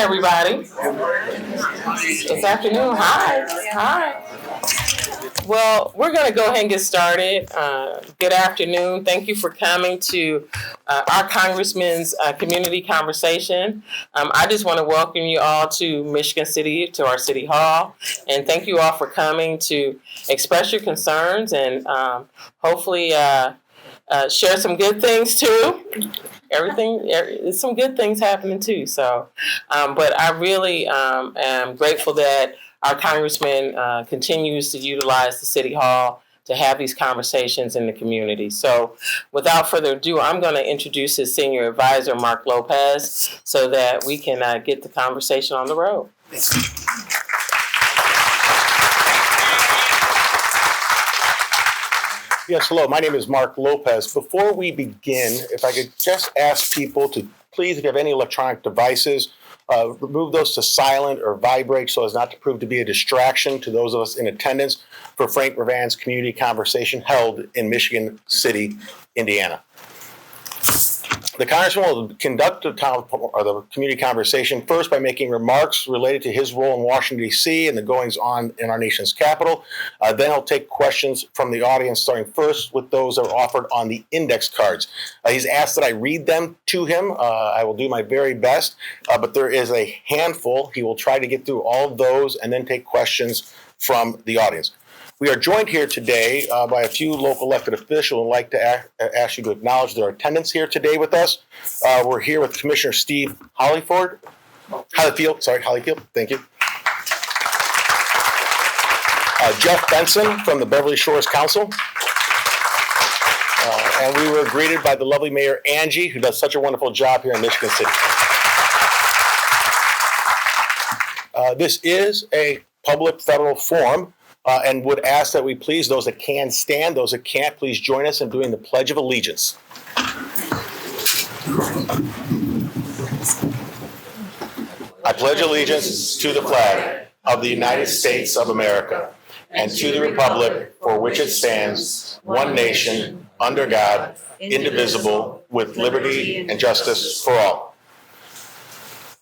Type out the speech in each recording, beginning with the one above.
everybody. It's afternoon. Hi. Hi. Well, we're going to go ahead and get started. Good afternoon. Thank you for coming to our Congressman's community conversation. I just want to welcome you all to Michigan City, to our City Hall. And thank you all for coming to express your concerns and hopefully share some good things too. There's some good things happening too. So, but I really am grateful that our Congressman continues to utilize the City Hall to have these conversations in the community. So without further ado, I'm going to introduce his senior advisor, Mark Lopez, so that we can get the conversation on the road. Yes, hello, my name is Mark Lopez. Before we begin, if I could just ask people to please, if you have any electronic devices, remove those to silent or vibrate so as not to prove to be a distraction to those of us in attendance for Frank Mrvan's community conversation held in Michigan City, Indiana. The Congressman will conduct the community conversation first by making remarks related to his role in Washington, D.C. and the goings-on in our nation's capital. Then he'll take questions from the audience, starting first with those that are offered on the index cards. He's asked that I read them to him. I will do my very best, but there is a handful. He will try to get through all of those and then take questions from the audience. We are joined here today by a few local elected officials and like to ask you to acknowledge their attendance here today with us. We're here with Commissioner Steve Hollyfield. Thank you. Jeff Benson from the Beverly Shores Council. And we were greeted by the lovely Mayor Angie, who does such a wonderful job here in Michigan City. This is a public federal forum. And would ask that we please, those that can stand, those that can't, please join us in doing the Pledge of Allegiance. I pledge allegiance to the flag of the United States of America and to the republic for which it stands, one nation, under God, indivisible, with liberty and justice for all.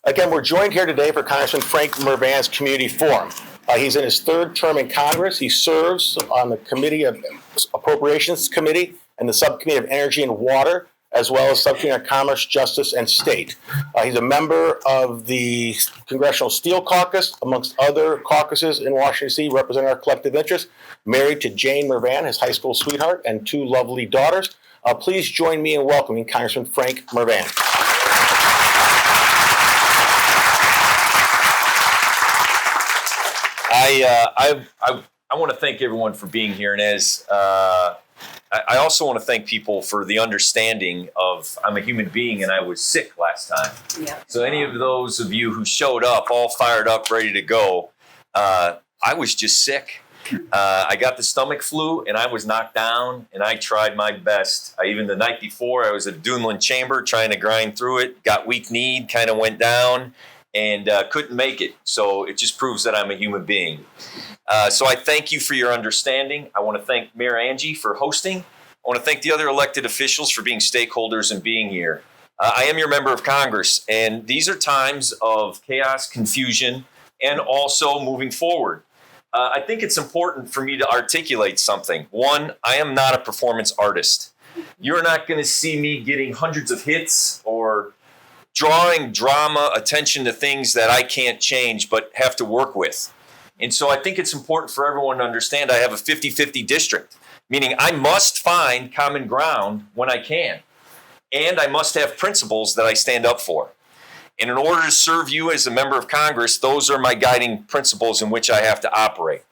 Again, we're joined here today for Congressman Frank Mrvan's Community Forum. He's in his third term in Congress. He serves on the Committee of Appropriations Committee and the Subcommittee of Energy and Water, as well as Subcommittee on Commerce, Justice, and State. He's a member of the Congressional Steel Caucus, amongst other caucuses in Washington, D.C., representing our collective interests. Married to Jane Mrvan, his high school sweetheart, and two lovely daughters. Please join me in welcoming Congressman Frank Mrvan. I want to thank everyone for being here, and as I also want to thank people for the understanding of I'm a human being and I was sick last time. Yeah. So any of those of you who showed up all fired up, ready to go, I was just sick. I got the stomach flu and I was knocked down and I tried my best. Even the night before I was at Dunlin Chamber trying to grind through it, got weak-kneed, kind of went down. And couldn't make it. So it just proves that I'm a human being. So I thank you for your understanding. I want to thank Mayor Angie for hosting. I want to thank the other elected officials for being stakeholders and being here. I am your member of Congress, and these are times of chaos, confusion, and also moving forward. I think it's important for me to articulate something. One, I am not a performance artist. You're not going to see me getting hundreds of hits or drawing drama, attention to things that I can't change but have to work with. And so I think it's important for everyone to understand I have a 50-50 district, meaning I must find common ground when I can. And I must have principles that I stand up for. And in order to serve you as a member of Congress, those are my guiding principles in which I have to operate.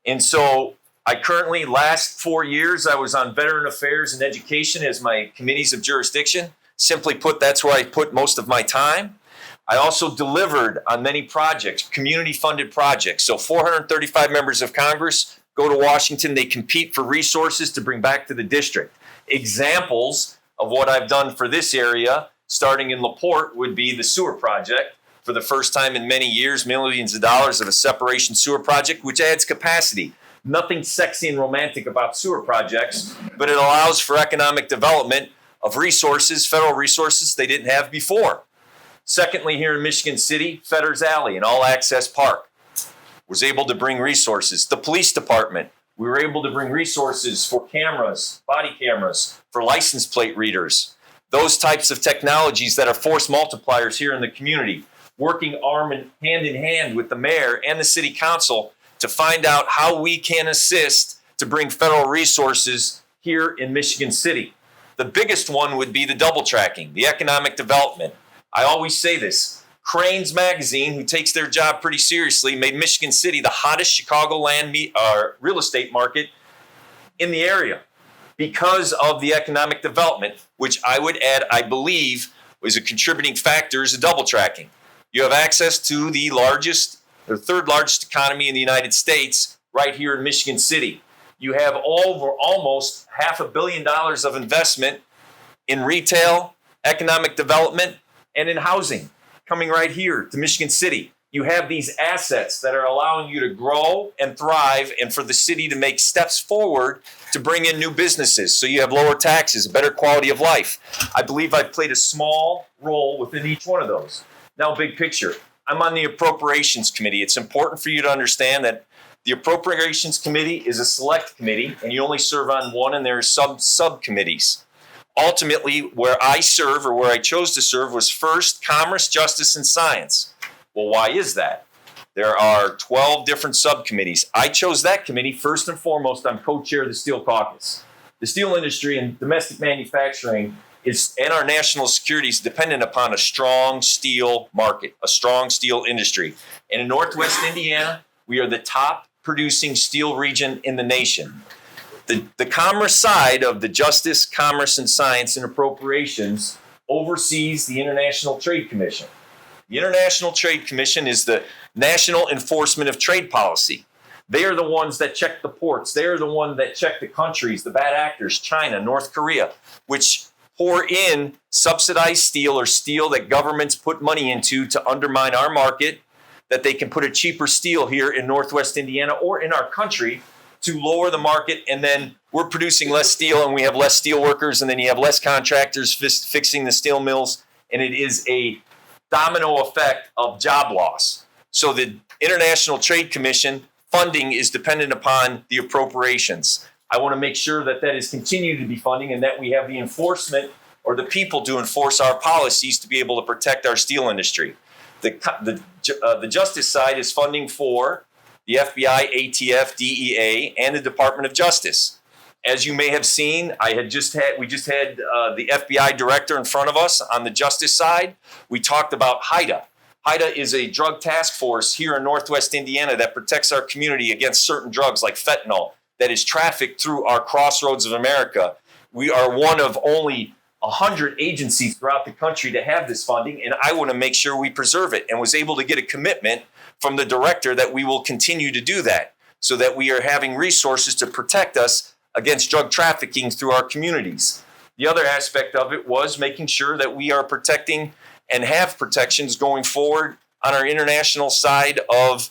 And so I currently, last 4 years, I was on Veteran Affairs and Education as my committees of jurisdiction. Simply put, that's where I put most of my time. I also delivered on many projects, community-funded projects. So 435 members of Congress go to Washington. They compete for resources to bring back to the district. Examples of what I've done for this area, starting in LaPorte, would be the sewer project. For the first time in many years, millions of dollars of a separation sewer project, which adds capacity. Nothing sexy and romantic about sewer projects, but it allows for economic development of resources, federal resources they didn't have before. Secondly, here in Michigan City, Fetter's Alley, an all-access park, was able to bring resources. The police department, we were able to bring resources for cameras, body cameras, for license plate readers, those types of technologies that are force multipliers here in the community, working hand in hand with the mayor and the city council to find out how we can assist to bring federal resources here in Michigan City. The biggest one would be the double tracking, the economic development. I always say this, Crain's magazine, who takes their job pretty seriously, made Michigan City the hottest Chicagoland real estate market in the area because of the economic development, which I would add, I believe, is a contributing factor is the double tracking. You have access to the largest, or third largest economy in the United States right here in Michigan City. You have almost $500 million of investment in retail, economic development, and in housing coming right here to Michigan City. You have these assets that are allowing you to grow and thrive and for the city to make steps forward to bring in new businesses. So you have lower taxes, a better quality of life. I believe I've played a small role within each one of those. Now, big picture. I'm on the Appropriations Committee. It's important for you to understand that the Appropriations Committee is a select committee, and you only serve on one, and there are subcommittees. Ultimately, where I serve, or where I chose to serve, was first Commerce, Justice, and Science. Well, why is that? There are 12 different subcommittees. I chose that committee first and foremost. I'm co-chair of the Steel Caucus. The steel industry and domestic manufacturing and our national security is dependent upon a strong steel market, a strong steel industry. And in Northwest Indiana, we are the top producing steel region in the nation. The commerce side of the Justice, Commerce, and Science and Appropriations oversees the International Trade Commission. The International Trade Commission is the national enforcement of trade policy. They are the ones that check the ports. They are the ones that check the countries, the bad actors, China, North Korea, which pour in subsidized steel or steel that governments put money into to undermine our market, that they can put a cheaper steel here in Northwest Indiana or in our country to lower the market, and then we're producing less steel and we have less steel workers, and then you have less contractors fixing the steel mills, and it is a domino effect of job loss. So the International Trade Commission funding is dependent upon the appropriations. I want to make sure that that is continued to be funding and that we have the enforcement or the people to enforce our policies to be able to protect our steel industry. The justice side is funding for the FBI, ATF, DEA, and the Department of Justice. As you may have seen, we just had the FBI director in front of us on the justice side. We talked about HIDTA. HIDTA is a drug task force here in Northwest Indiana that protects our community against certain drugs like fentanyl that is trafficked through our crossroads of America. We are one of only 100 agencies throughout the country to have this funding, and I want to make sure we preserve it, and was able to get a commitment from the director that we will continue to do that so that we are having resources to protect us against drug trafficking through our communities. The other aspect of it was making sure that we are protecting and have protections going forward on our international side of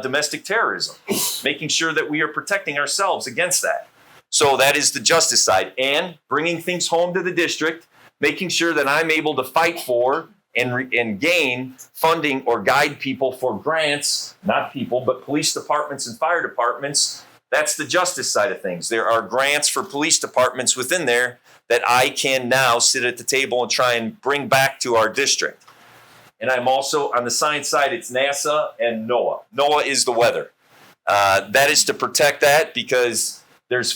domestic terrorism, making sure that we are protecting ourselves against that. So that is the justice side, and bringing things home to the district, making sure that I'm able to fight for and gain funding or guide people for grants, not people, but police departments and fire departments. That's the justice side of things. There are grants for police departments within there that I can now sit at the table and try and bring back to our district. And I'm also, on the science side, it's NASA and NOAA. NOAA is the weather. That is to protect that because there's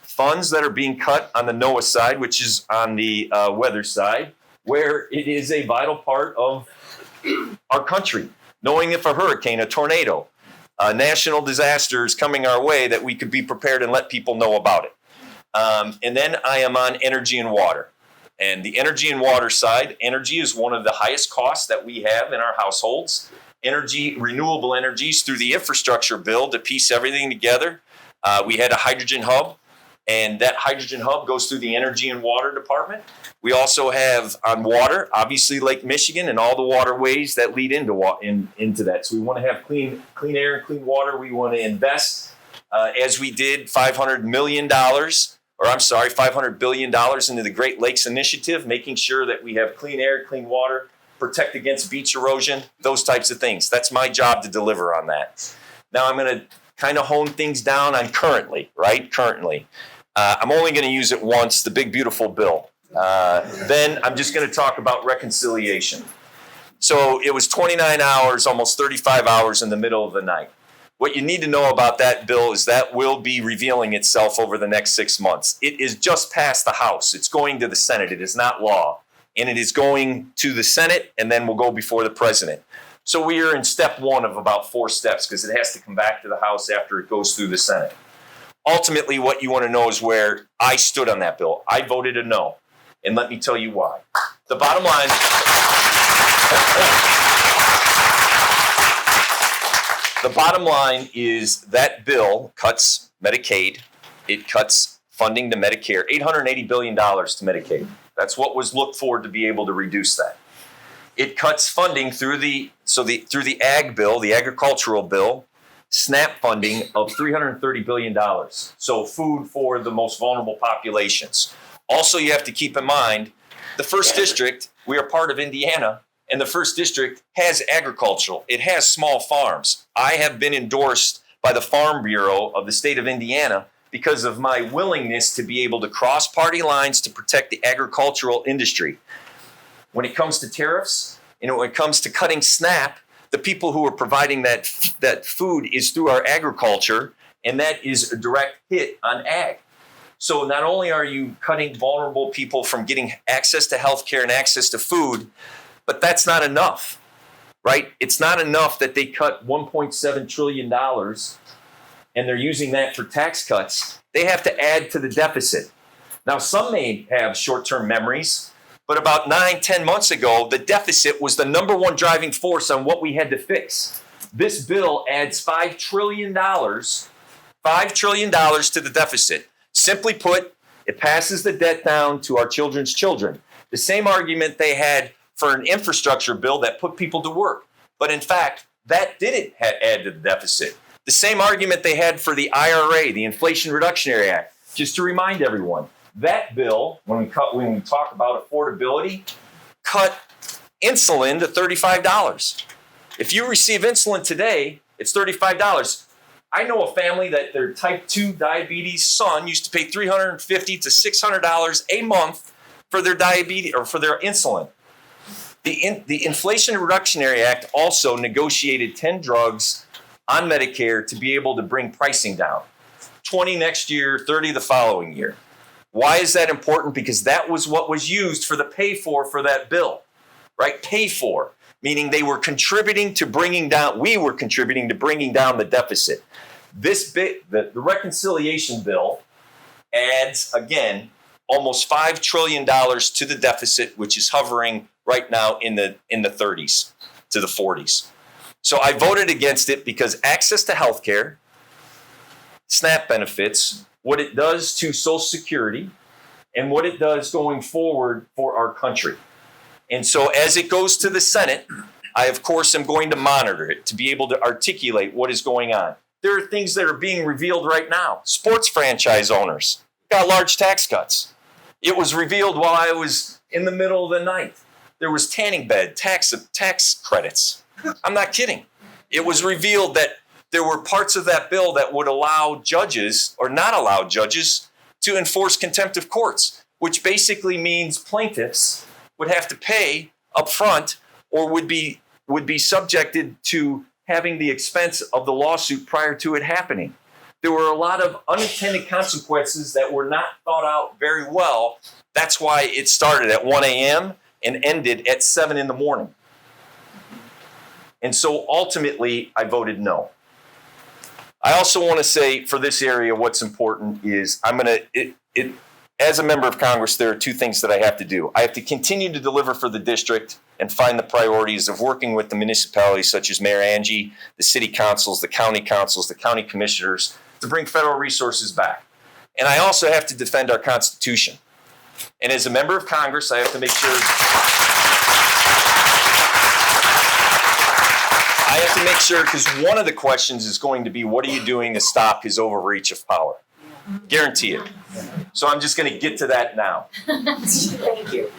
funds that are being cut on the NOAA side, which is on the weather side, where it is a vital part of our country. Knowing if a hurricane, a tornado, a national disaster is coming our way, that we could be prepared and let people know about it. And then I am on energy and water. And the energy and water side, energy is one of the highest costs that we have in our households. Energy, renewable energies through the infrastructure bill to piece everything together. We had a hydrogen hub, and that hydrogen hub goes through the energy and water department. We also have on water, obviously Lake Michigan and all the waterways that lead into that. So we want to have clean air and clean water. We want to invest, as we did $500 million or $500 billion into the Great Lakes Initiative, making sure that we have clean air, clean water, protect against beach erosion, those types of things. That's my job to deliver on that. Now I'm going to kind of hone things down on currently, right? Currently. I'm only going to use it once, the big, beautiful bill. Then I'm just going to talk about reconciliation. So it was 29 hours, almost 35 hours in the middle of the night. What you need to know about that bill is that will be revealing itself over the next 6 months. It is just past the House. It's going to the Senate. It is not law. And it is going to the Senate, and then will go before the president. So we are in step one of about 4 steps, because it has to come back to the House after it goes through the Senate. Ultimately, what you want to know is where I stood on that bill. I voted a no. And let me tell you why. The bottom line... The bottom line is that bill cuts Medicaid. It cuts funding to Medicare, $880 billion to Medicaid. That's what was looked for to be able to reduce that. It cuts funding through the ag bill, the agricultural bill, SNAP funding of $330 billion. So food for the most vulnerable populations. Also, you have to keep in mind, the first district, we are part of Indiana, and the first district has agricultural. It has small farms. I have been endorsed by the Farm Bureau of the state of Indiana because of my willingness to be able to cross party lines to protect the agricultural industry. When it comes to tariffs, when it comes to cutting SNAP, the people who are providing that food is through our agriculture, and that is a direct hit on ag. So not only are you cutting vulnerable people from getting access to healthcare and access to food, but that's not enough, right? It's not enough that they cut $1.7 trillion and they're using that for tax cuts. They have to add to the deficit. Now, some may have short-term memories, but about 9-10 months ago, the deficit was the number one driving force on what we had to fix. This bill adds $5 trillion to the deficit. Simply put, it passes the debt down to our children's children. The same argument they had for an infrastructure bill that put people to work. But in fact, that didn't add to the deficit. The same argument they had for the IRA, the Inflation Reduction Act. Just to remind everyone, that bill, when we talk about affordability, cut insulin to $35. If you receive insulin today, it's $35. I know a family that their type 2 diabetes son used to pay $350 to $600 a month for their diabetes or for their insulin. The Inflation Reduction Act also negotiated 10 drugs on Medicare to be able to bring pricing down. 20 next year, 30 the following year. Why is that important? Because that was what was used for the pay for that bill, right? Pay for, meaning we were contributing to bringing down the deficit. The reconciliation bill adds, again, almost $5 trillion to the deficit, which is hovering right now in the 30s to the 40s. So I voted against it because access to health care, SNAP benefits, what it does to Social Security, and what it does going forward for our country. And so as it goes to the Senate, I, of course, am going to monitor it to be able to articulate what is going on. There are things that are being revealed right now. Sports franchise owners got large tax cuts. It was revealed while I was in the middle of the night. There was tanning bed tax credits. I'm not kidding. It was revealed that there were parts of that bill that would allow judges or not allow judges to enforce contempt of courts, which basically means plaintiffs would have to pay up front or would be subjected to having the expense of the lawsuit prior to it happening. There were a lot of unintended consequences that were not thought out very well. That's why it started at 1 a.m. and ended at 7 in the morning. And so ultimately, I voted no. I also want to say for this area, what's important is as a member of Congress, there are 2 things that I have to do. I have to continue to deliver for the district and find the priorities of working with the municipalities such as Mayor Angie, the city councils, the county commissioners to bring federal resources back. And I also have to defend our Constitution. And as a member of Congress, I have to make sure because one of the questions is going to be, what are you doing to stop his overreach of power? Guarantee it. So I'm just going to get to that now. Thank you.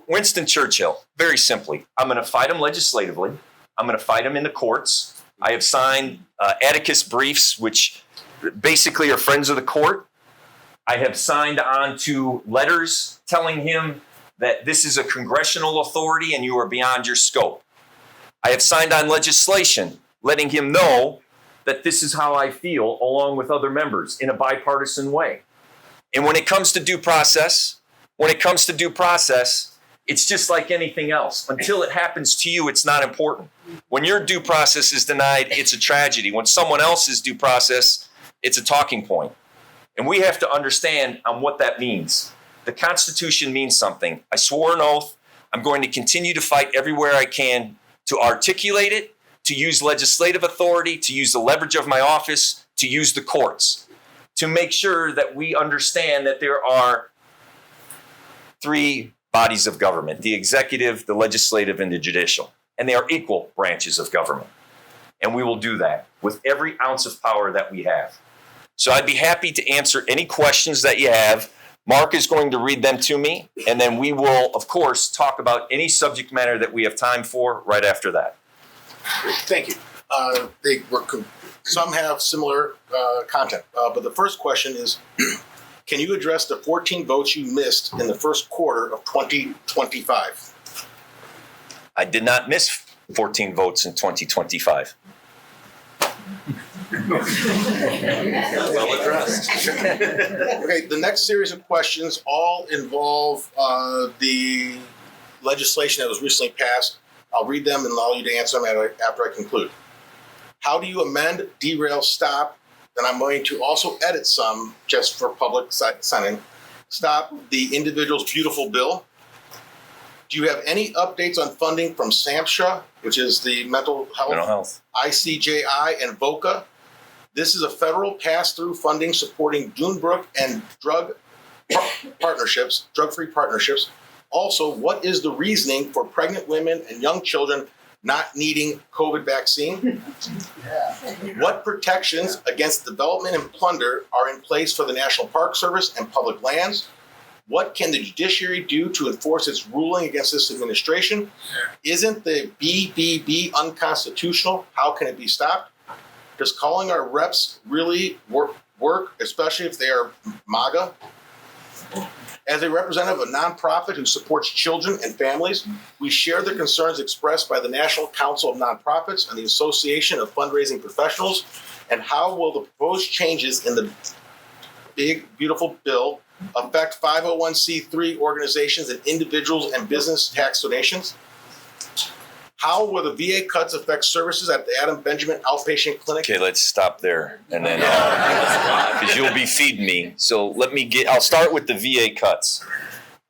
Winston Churchill, very simply, I'm going to fight him legislatively. I'm going to fight him in the courts. I have signed Atticus briefs, which basically are friends of the court. I have signed on to letters telling him that this is a congressional authority and you are beyond your scope. I have signed on legislation letting him know that this is how I feel along with other members in a bipartisan way. And when it comes to due process, it's just like anything else. Until it happens to you, it's not important. When your due process is denied, it's a tragedy. When someone else's due process, it's a talking point. And we have to understand on what that means. The Constitution means something. I swore an oath. I'm going to continue to fight everywhere I can to articulate it, to use legislative authority, to use the leverage of my office, to use the courts, to make sure that we understand that there are three bodies of government: the executive, the legislative, and the judicial. And they are equal branches of government. And we will do that with every ounce of power that we have. So I'd be happy to answer any questions that you have. Mark is going to read them to me, and then we will, of course, talk about any subject matter that we have time for right after that. Thank you. Some have similar content, but the first question is, can you address the 14 votes you missed in the first quarter of 2025? I did not miss 14 votes in 2025. Well addressed. Okay, the next series of questions all involve the legislation that was recently passed. I'll read them and allow you to answer them after I conclude. How do you amend, derail, stop? Then I'm going to also edit some just for public signing. Stop the individual's beautiful bill. Do you have any updates on funding from SAMHSA, which is the mental health, ICJI, and VOCA? This is a federal pass-through funding supporting Junebrook and drug-free partnerships. Also, what is the reasoning for pregnant women and young children not needing COVID vaccine? What protections against development and plunder are in place for the National Park Service and public lands? What can the judiciary do to enforce its ruling against this administration? Isn't the BBB unconstitutional? How can it be stopped? Does calling our reps really work, especially if they are MAGA? As a representative of a nonprofit who supports children and families, we share the concerns expressed by the National Council of Nonprofits and the Association of Fundraising Professionals. And how will the proposed changes in the big, beautiful bill affect 501c3 organizations and individuals and business tax donations? How will the VA cuts affect services at the Adam Benjamin Outpatient Clinic? Okay, let's stop there, and then because you'll be feeding me. So I'll start with the VA cuts.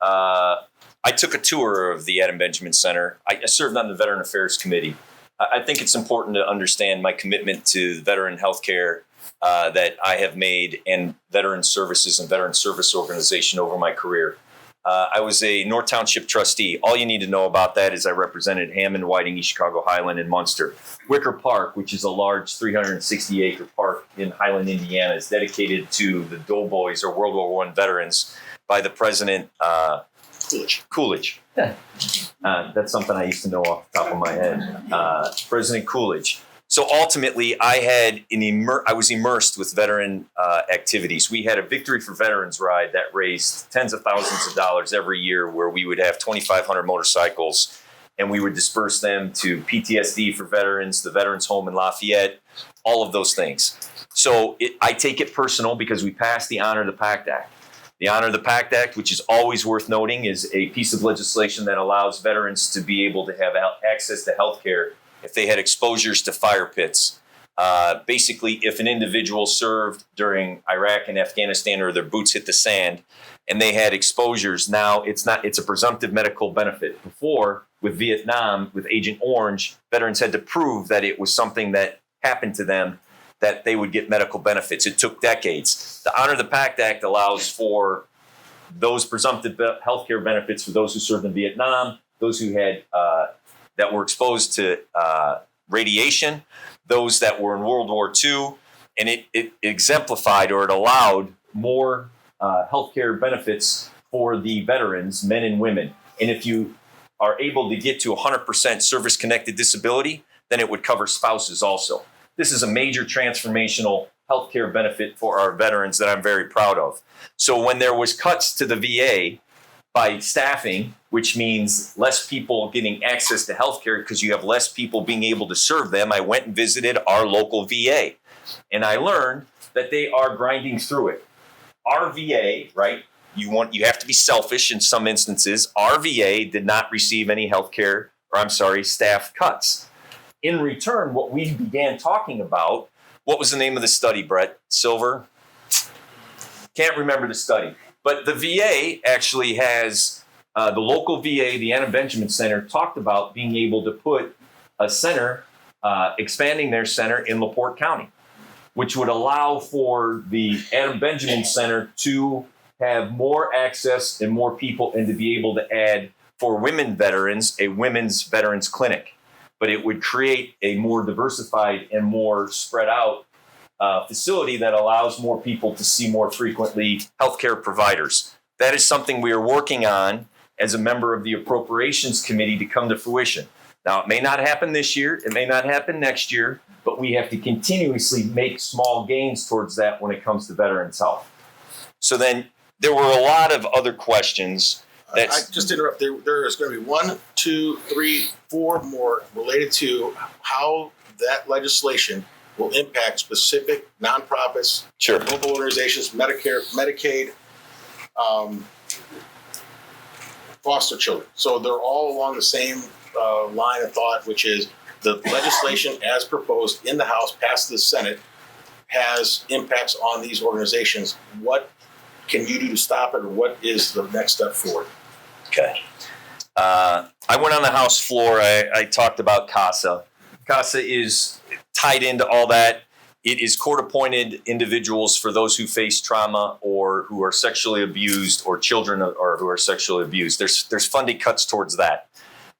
I took a tour of the Adam Benjamin Center. I served on the Veteran Affairs Committee. I think it's important to understand my commitment to veteran healthcare that I have made and veteran services and veteran service organization over my career. I was a North Township trustee. All you need to know about that is I represented Hammond, Whiting, East Chicago, Highland, and Munster. Wicker Park, which is a large 360-acre park in Highland, Indiana, is dedicated to the Doughboys or World War I veterans by the President Coolidge. That's something I used to know off the top of my head. President Coolidge. So ultimately, I was immersed with veteran activities. We had a Victory for Veterans ride that raised tens of thousands of dollars every year, where we would have 2,500 motorcycles, and we would disperse them to PTSD for veterans, the Veterans Home in Lafayette, all of those things. So I take it personal because we passed the Honor the Pact Act. The Honor the Pact Act, which is always worth noting, is a piece of legislation that allows veterans to be able to have access to health care if they had exposures to fire pits. Basically, if an individual served during Iraq and Afghanistan or their boots hit the sand and they had exposures, now it's a presumptive medical benefit. Before, with Vietnam, with Agent Orange, veterans had to prove that it was something that happened to them, that they would get medical benefits. It took decades. The Honor the Pact Act allows for those presumptive healthcare benefits for those who served in Vietnam, those who had that were exposed to radiation, those that were in World War II, and it exemplified, or it allowed more healthcare benefits for the veterans, men and women. And if you are able to get to 100% service-connected disability, then it would cover spouses also. This is a major transformational healthcare benefit for our veterans that I'm very proud of. So when there was cuts to the VA by staffing, which means less people getting access to healthcare because you have less people being able to serve them, I went and visited our local VA. And I learned that they are grinding through it. Our VA, right? You have to be selfish in some instances. Our VA did not receive any staff cuts. In return, what we began talking about, what was the name of the study, Brett? Silver? Can't remember the study. But the VA actually has, the local VA, the Anna Benjamin Center, talked about being able to put a center, expanding their center in LaPorte County, which would allow for the Anna Benjamin Center to have more access and more people, and to be able to add, for women veterans, a women's veterans clinic. But it would create a more diversified and more spread out facility that allows more people to see more frequently healthcare providers. That is something we are working on as a member of the Appropriations Committee to come to fruition. Now, it may not happen this year, it may not happen next year, but we have to continuously make small gains towards that when it comes to veterans' health. So then there were a lot of other questions. I just interrupt. There is going to be 1, 2, 3, 4 more related to how that legislation will impact specific nonprofits, Sure. local organizations, Medicare, Medicaid, foster children. So they're all along the same line of thought, which is the legislation as proposed in the House, passed the Senate, has impacts on these organizations. What can you do to stop it, or what is the next step forward? Okay. I went on the House floor. I talked about CASA. CASA is tied into all that. It is court-appointed individuals for those who face trauma or who are sexually abused, or children or who are sexually abused. There's funding cuts towards that.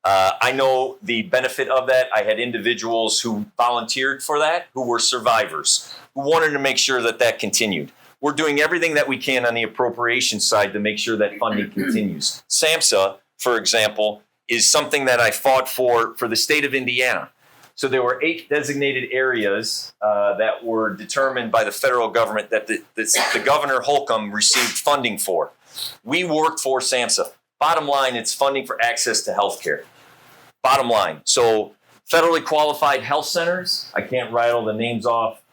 I know the benefit of that. I had individuals who volunteered for that, who were survivors, who wanted to make sure that that continued. We're doing everything that we can on the appropriation side to make sure that funding continues. SAMHSA, for example, is something that I fought for the state of Indiana. So there were 8 designated areas that were determined by the federal government that the Governor Holcomb received funding for. We worked for SAMHSA. Bottom line, it's funding for access to health care. Bottom line. So federally qualified health centers, I can't rattle the names off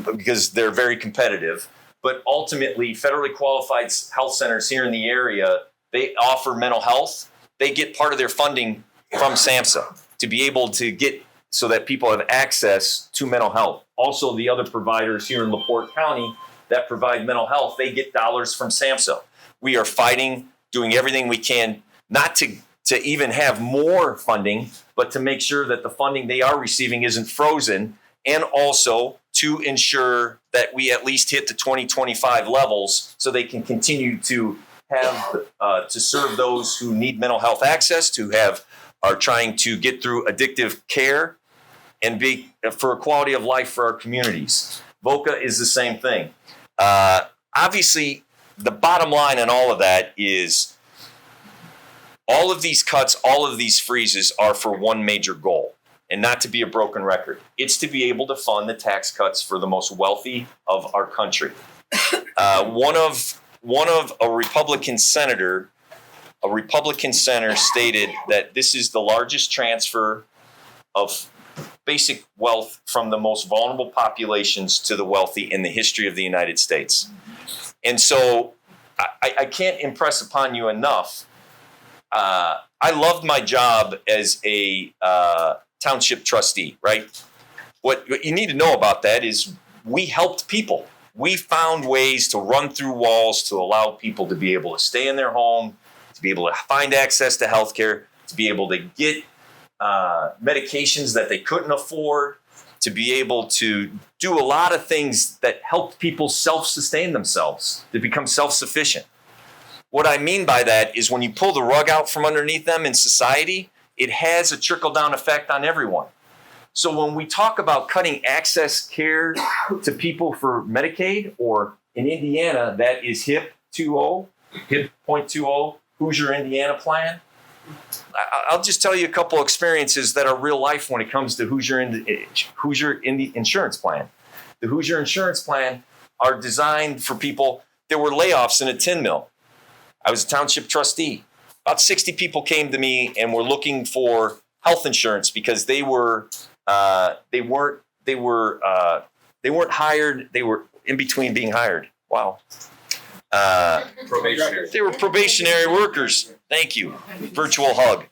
because they're very competitive. But ultimately, federally qualified health centers here in the area, they offer mental health. They get part of their funding from SAMHSA to be able to get so that people have access to mental health. Also, the other providers here in LaPorte County that provide mental health, they get dollars from SAMHSA. We are fighting, doing everything we can, not to even have more funding, but to make sure that the funding they are receiving isn't frozen, and also to ensure that we at least hit the 2025 levels so they can continue to have to serve those who need mental health access, are trying to get through addictive care, and be for a quality of life for our communities. VOCA is the same thing. Obviously, the bottom line on all of that is all of these cuts, all of these freezes are for one major goal, and not to be a broken record. It's to be able to fund the tax cuts for the most wealthy of our country. One of a Republican senator stated that this is the largest transfer of basic wealth from the most vulnerable populations to the wealthy in the history of the United States. And so I can't impress upon you enough. I loved my job as a township trustee, right? What you need to know about that is we helped people. We found ways to run through walls to allow people to be able to stay in their home, to be able to find access to healthcare, to be able to get medications that they couldn't afford, to be able to do a lot of things that helped people self-sustain themselves, to become self-sufficient. What I mean by that is when you pull the rug out from underneath them in society, it has a trickle-down effect on everyone. So when we talk about cutting access care to people for Medicaid, or in Indiana, that is HIP 2.0, HIP .20, Hoosier Indiana plan. I'll just tell you a couple experiences that are real life when it comes to Hoosier Insurance Plan. The Hoosier Insurance Plan are designed for people. There were layoffs in a tin mill. I was a township trustee. About 60 people came to me and were looking for health insurance because they weren't hired. They were in between being hired. Wow. Probationary. They were probationary workers. Thank you. Virtual hug.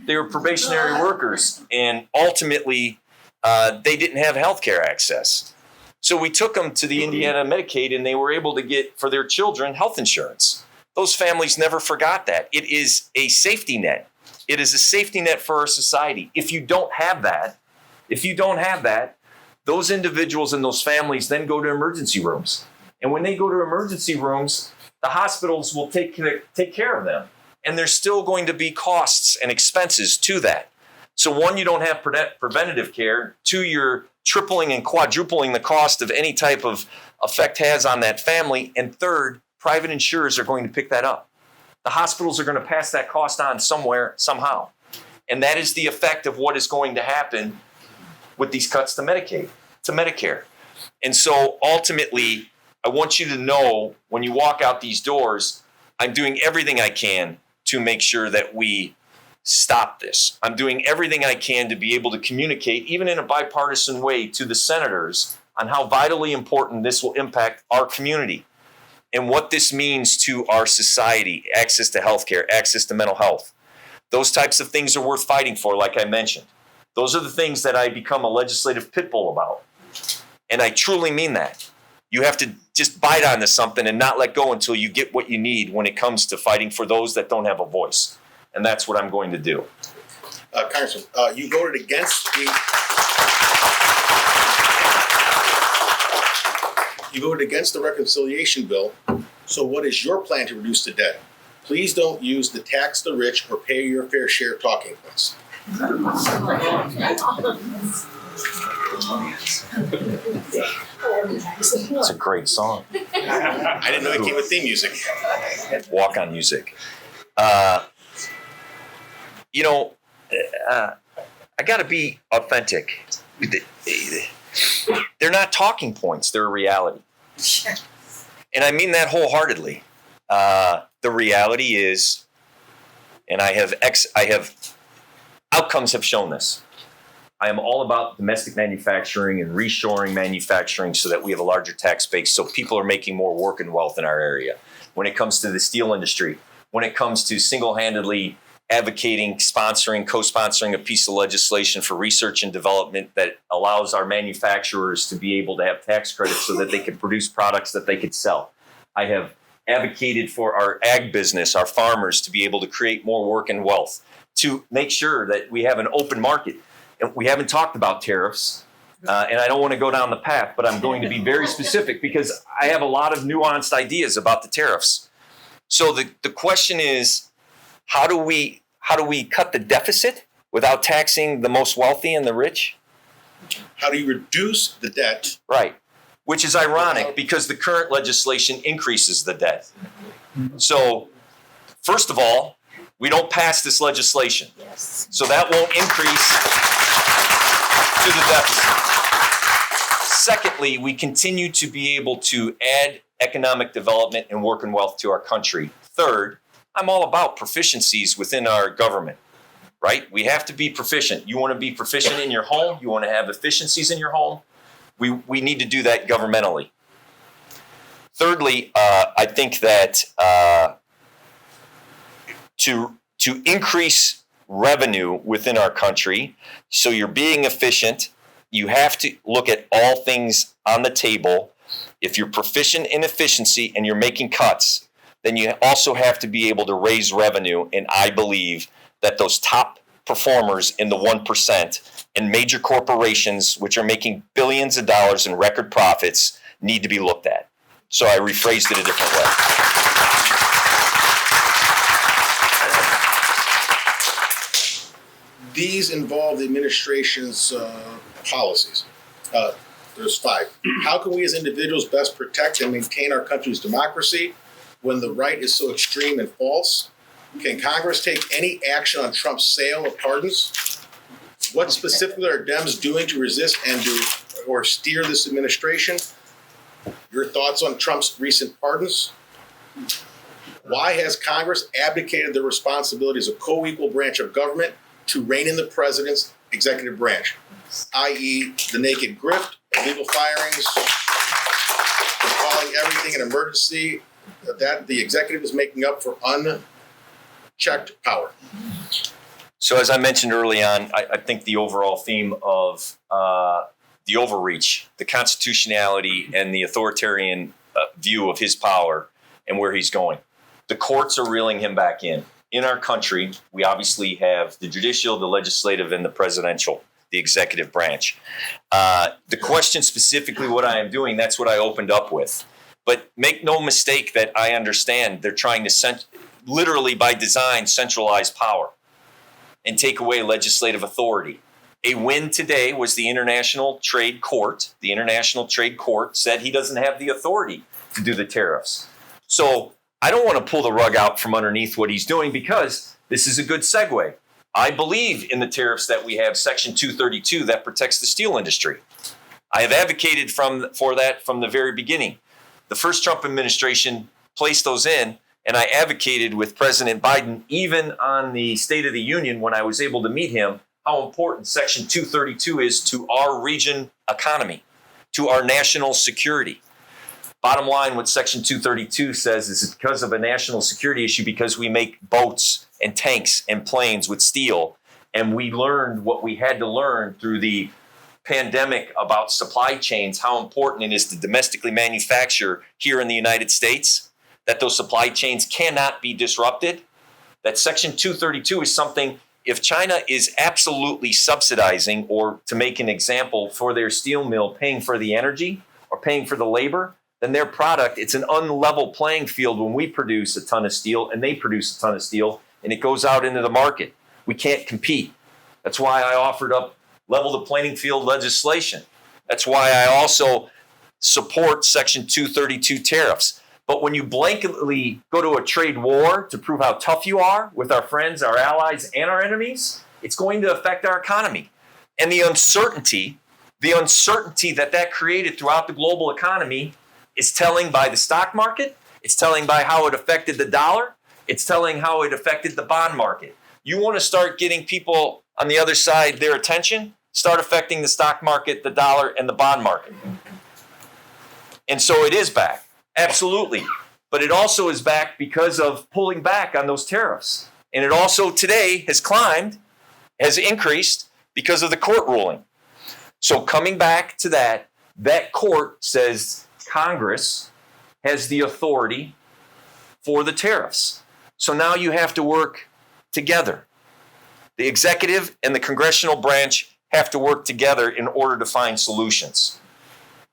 They were probationary workers, and ultimately, they didn't have health care access. So we took them to the Indiana Medicaid, and they were able to get, for their children, health insurance. Those families never forgot that. It is a safety net. It is a safety net for our society. If you don't have that, those individuals and those families then go to emergency rooms. And when they go to emergency rooms, the hospitals will take care of them. And there's still going to be costs and expenses to that. So one, you don't have preventative care. Two, you're tripling and quadrupling the cost of any type of effect has on that family. And third, private insurers are going to pick that up. The hospitals are going to pass that cost on somewhere, somehow. And that is the effect of what is going to happen with these cuts to Medicaid, to Medicare. And so ultimately, I want you to know when you walk out these doors, I'm doing everything I can to make sure that we stop this. I'm doing everything I can to be able to communicate, even in a bipartisan way, to the senators on how vitally important this will impact our community and what this means to our society, access to healthcare, access to mental health. Those types of things are worth fighting for, like I mentioned. Those are the things that I become a legislative pit bull about. And I truly mean that. You have to just bite onto something and not let go until you get what you need when it comes to fighting for those that don't have a voice. And that's what I'm going to do. Congressman, you voted against the reconciliation bill. So what is your plan to reduce the debt? Please don't use the tax the rich or pay your fair share talking points. It's a great song. I didn't know it came with theme music. Walk on music. I got to be authentic. They're not talking points. They're a reality. And I mean that wholeheartedly. The reality is, and outcomes have shown this. I am all about domestic manufacturing and reshoring manufacturing so that we have a larger tax base so people are making more work and wealth in our area. When it comes to the steel industry, when it comes to single-handedly advocating, sponsoring, co-sponsoring a piece of legislation for research and development that allows our manufacturers to be able to have tax credits so that they can produce products that they could sell. I have advocated for our ag business, our farmers, to be able to create more work and wealth, to make sure that we have an open market. And we haven't talked about tariffs, and I don't want to go down the path, but I'm going to be very specific because I have a lot of nuanced ideas about the tariffs. So the question is, how do we cut the deficit without taxing the most wealthy and the rich? How do you reduce the debt? Right, which is ironic because the current legislation increases the debt. So, first of all, we don't pass this legislation. Yes. So that won't increase to the deficit. Secondly, we continue to be able to add economic development and work and wealth to our country. Third, I'm all about proficiencies within our government, right? We have to be proficient. You want to be proficient in your home. You want to have efficiencies in your home. We need to do that governmentally. Thirdly, I think that to increase revenue within our country, so you're being efficient, you have to look at all things on the table. If you're proficient in efficiency and you're making cuts, then you also have to be able to raise revenue. And I believe that those top performers in the 1% and major corporations, which are making billions of dollars in record profits, need to be looked at. So I rephrased it a different way. these involve the administration's policies. There's 5. How can we as individuals best protect and maintain our country's democracy when the right is so extreme and false? Can Congress take any action on Trump's sale of pardons? What specifically are Dems doing to resist or steer this administration? Your thoughts on Trump's recent pardons? Why has Congress abdicated their responsibility as a co-equal branch of government to rein in the president's executive branch, i.e. the naked grift, illegal firings, calling everything an emergency that the executive is making up for unchecked power? So as I mentioned early on, I think the overall theme of the overreach, the constitutionality, and the authoritarian view of his power and where he's going. The courts are reeling him back in. In our country, we obviously have the judicial, the legislative, and the presidential, the executive branch. The question specifically what I am doing, that's what I opened up with. But make no mistake that I understand they're trying to literally by design centralize power and take away legislative authority. A win today was the International Trade Court. The International Trade Court said he doesn't have the authority to do the tariffs. So I don't want to pull the rug out from underneath what he's doing because this is a good segue. I believe in the tariffs that we have, Section 232, that protects the steel industry. I have advocated for that from the very beginning. The first Trump administration placed those in, and I advocated with President Biden, even on the State of the Union when I was able to meet him, how important Section 232 is to our region economy, to our national security. Bottom line, what Section 232 says is it's because of a national security issue because we make boats and tanks and planes with steel. And we learned what we had to learn through the pandemic about supply chains, how important it is to domestically manufacture here in the United States, that those supply chains cannot be disrupted. That Section 232 is something, if China is absolutely subsidizing, or to make an example, for their steel mill, paying for the energy or paying for the labor, then their product, it's an unlevel playing field when we produce a ton of steel and they produce a ton of steel and it goes out into the market. We can't compete. That's why I offered up level the playing field legislation. That's why I also support Section 232 tariffs. But when you blanketly go to a trade war to prove how tough you are with our friends, our allies, and our enemies, it's going to affect our economy. And the uncertainty that created throughout the global economy is telling by the stock market. It's telling by how it affected the dollar. It's telling how it affected the bond market. You want to start getting people on the other side their attention, start affecting the stock market, the dollar, and the bond market. And so it is back, absolutely. But it also is back because of pulling back on those tariffs. And it also today has increased because of the court ruling. So coming back to that court says Congress has the authority for the tariffs. So now you have to work together. The executive and the congressional branch have to work together in order to find solutions.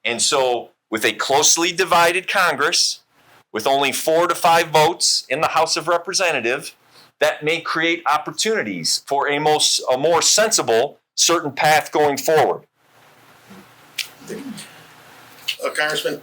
And so with a closely divided Congress, with only 4 to 5 votes in the House of Representatives, that may create opportunities for a more sensible certain path going forward. Congressman,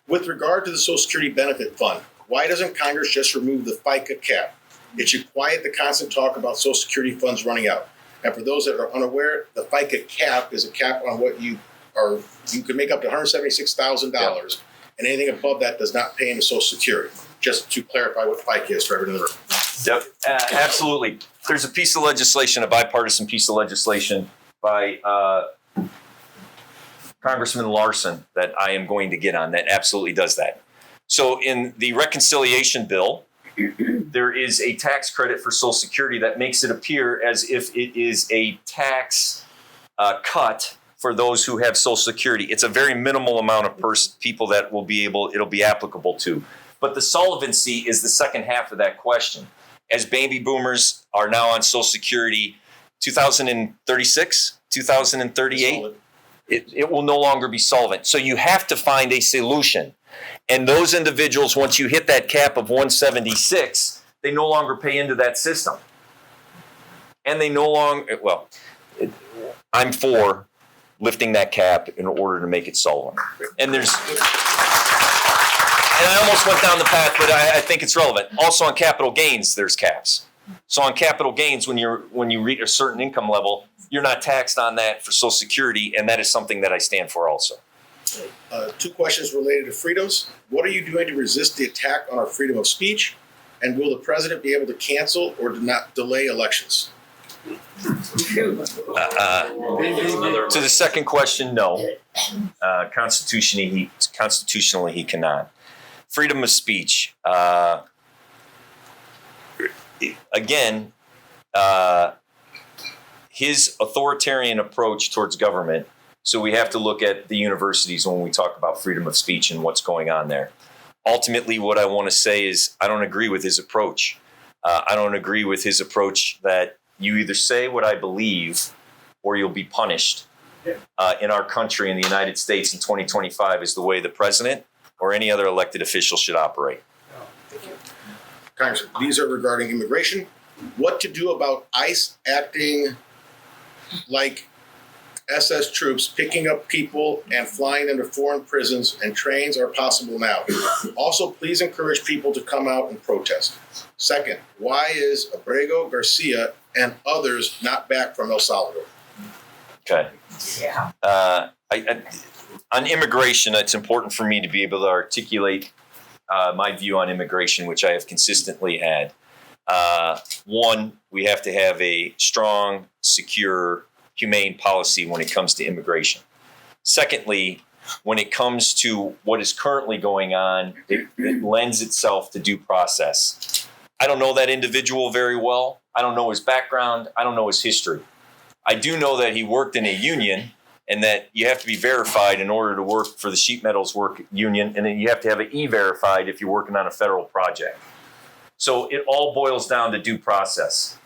with regard to the Social Security Benefit Fund, why doesn't Congress just remove the FICA cap? It should quiet the constant talk about Social Security funds running out. And for those that are unaware, the FICA cap is a cap on what you can make up to $176,000, yep. And anything above that does not pay into Social Security. Just to clarify what FICA is for everyone in the room. Yep, absolutely. There's a piece of legislation, a bipartisan piece of legislation by Congressman Larson that I am going to get on that absolutely does that. So in the reconciliation bill, there is a tax credit for Social Security that makes it appear as if it is a tax cut for those who have Social Security. It's a very minimal amount of people that it'll be applicable to. But the solvency is the second half of that question. As baby boomers are now on Social Security, 2036, 2038, it will no longer be solvent. So you have to find a solution. And those individuals, once you hit that cap of 176, they no longer pay into that system. And they no longer, well, I'm for lifting that cap in order to make it solvent. And I almost went down the path, but I think it's relevant. Also on capital gains, there's caps. So on capital gains, when you reach a certain income level, you're not taxed on that for Social Security, and that is something that I stand for also. 2 questions related to freedoms. What are you doing to resist the attack on our freedom of speech? And will the president be able to cancel or not delay elections? To the second question, no. Constitutionally, he cannot. Freedom of speech. Again, his authoritarian approach towards government. So we have to look at the universities when we talk about freedom of speech and what's going on there. Ultimately, what I want to say is I don't agree with his approach. I don't agree with his approach that you either say what I believe or you'll be punished. In our country, in the United States in 2025, is the way the president or any other elected official should operate. Thank you. Congressman, these are regarding immigration. What to do about ICE acting like SS troops, picking up people and flying them to foreign prisons and trains are possible now. Also, please encourage people to come out and protest. Second, why is Abrego, Garcia, and others not back from El Salvador? Okay. Yeah. On immigration, it's important for me to be able to articulate my view on immigration, which I have consistently had. One, we have to have a strong, secure, humane policy when it comes to immigration. Secondly, when it comes to what is currently going on, it lends itself to due process. I don't know that individual very well. I don't know his background. I don't know his history. I do know that he worked in a union and that you have to be verified in order to work for the sheet metals work union, and then you have to have it e-verified if you're working on a federal project. So it all boils down to due process.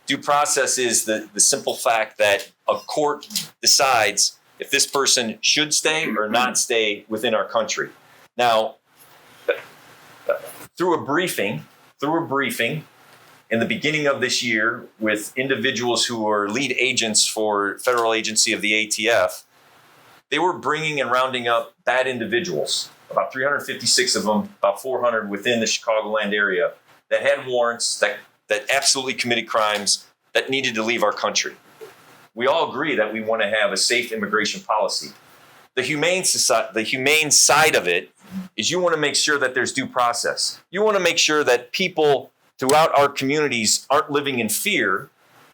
Due process is the simple fact that a court decides if this person should stay or not stay within our country. Now, through a briefing in the beginning of this year with individuals who are lead agents for federal agency of the ATF, they were bringing and rounding up bad individuals, about 356 of them, about 400 within the Chicagoland area that had warrants, that absolutely committed crimes, that needed to leave our country. We all agree that we want to have a safe immigration policy. The humane side of it is you want to make sure that there's due process. You want to make sure that people throughout our communities aren't living in fear,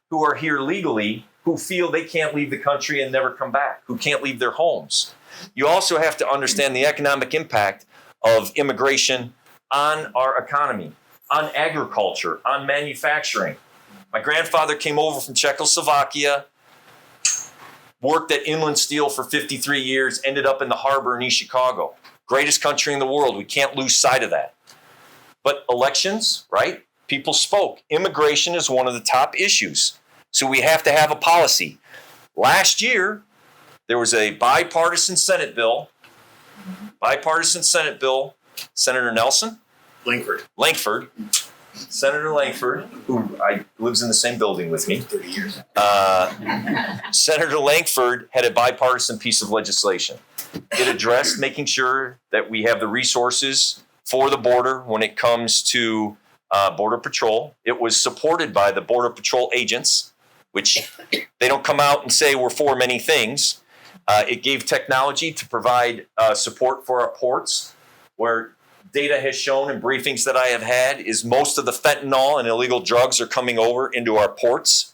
who are here legally, who feel they can't leave the country and never come back, who can't leave their homes. You also have to understand the economic impact of immigration on our economy, on agriculture, on manufacturing. My grandfather came over from Czechoslovakia, worked at Inland Steel for 53 years, ended up in the harbor in East Chicago. Greatest country in the world. We can't lose sight of that. But elections, right? People spoke. Immigration is one of the top issues. So we have to have a policy. Last year, there was a bipartisan Senate bill. Senator Nelson? Langford. Senator Langford, who lives in the same building with me. 30 years. Senator Langford had a bipartisan piece of legislation. It addressed making sure that we have the resources for the border when it comes to Border Patrol. It was supported by the Border Patrol agents, which they don't come out and say we're for many things. It gave technology to provide support for our ports, where data has shown in briefings that I have had is most of the fentanyl and illegal drugs are coming over into our ports.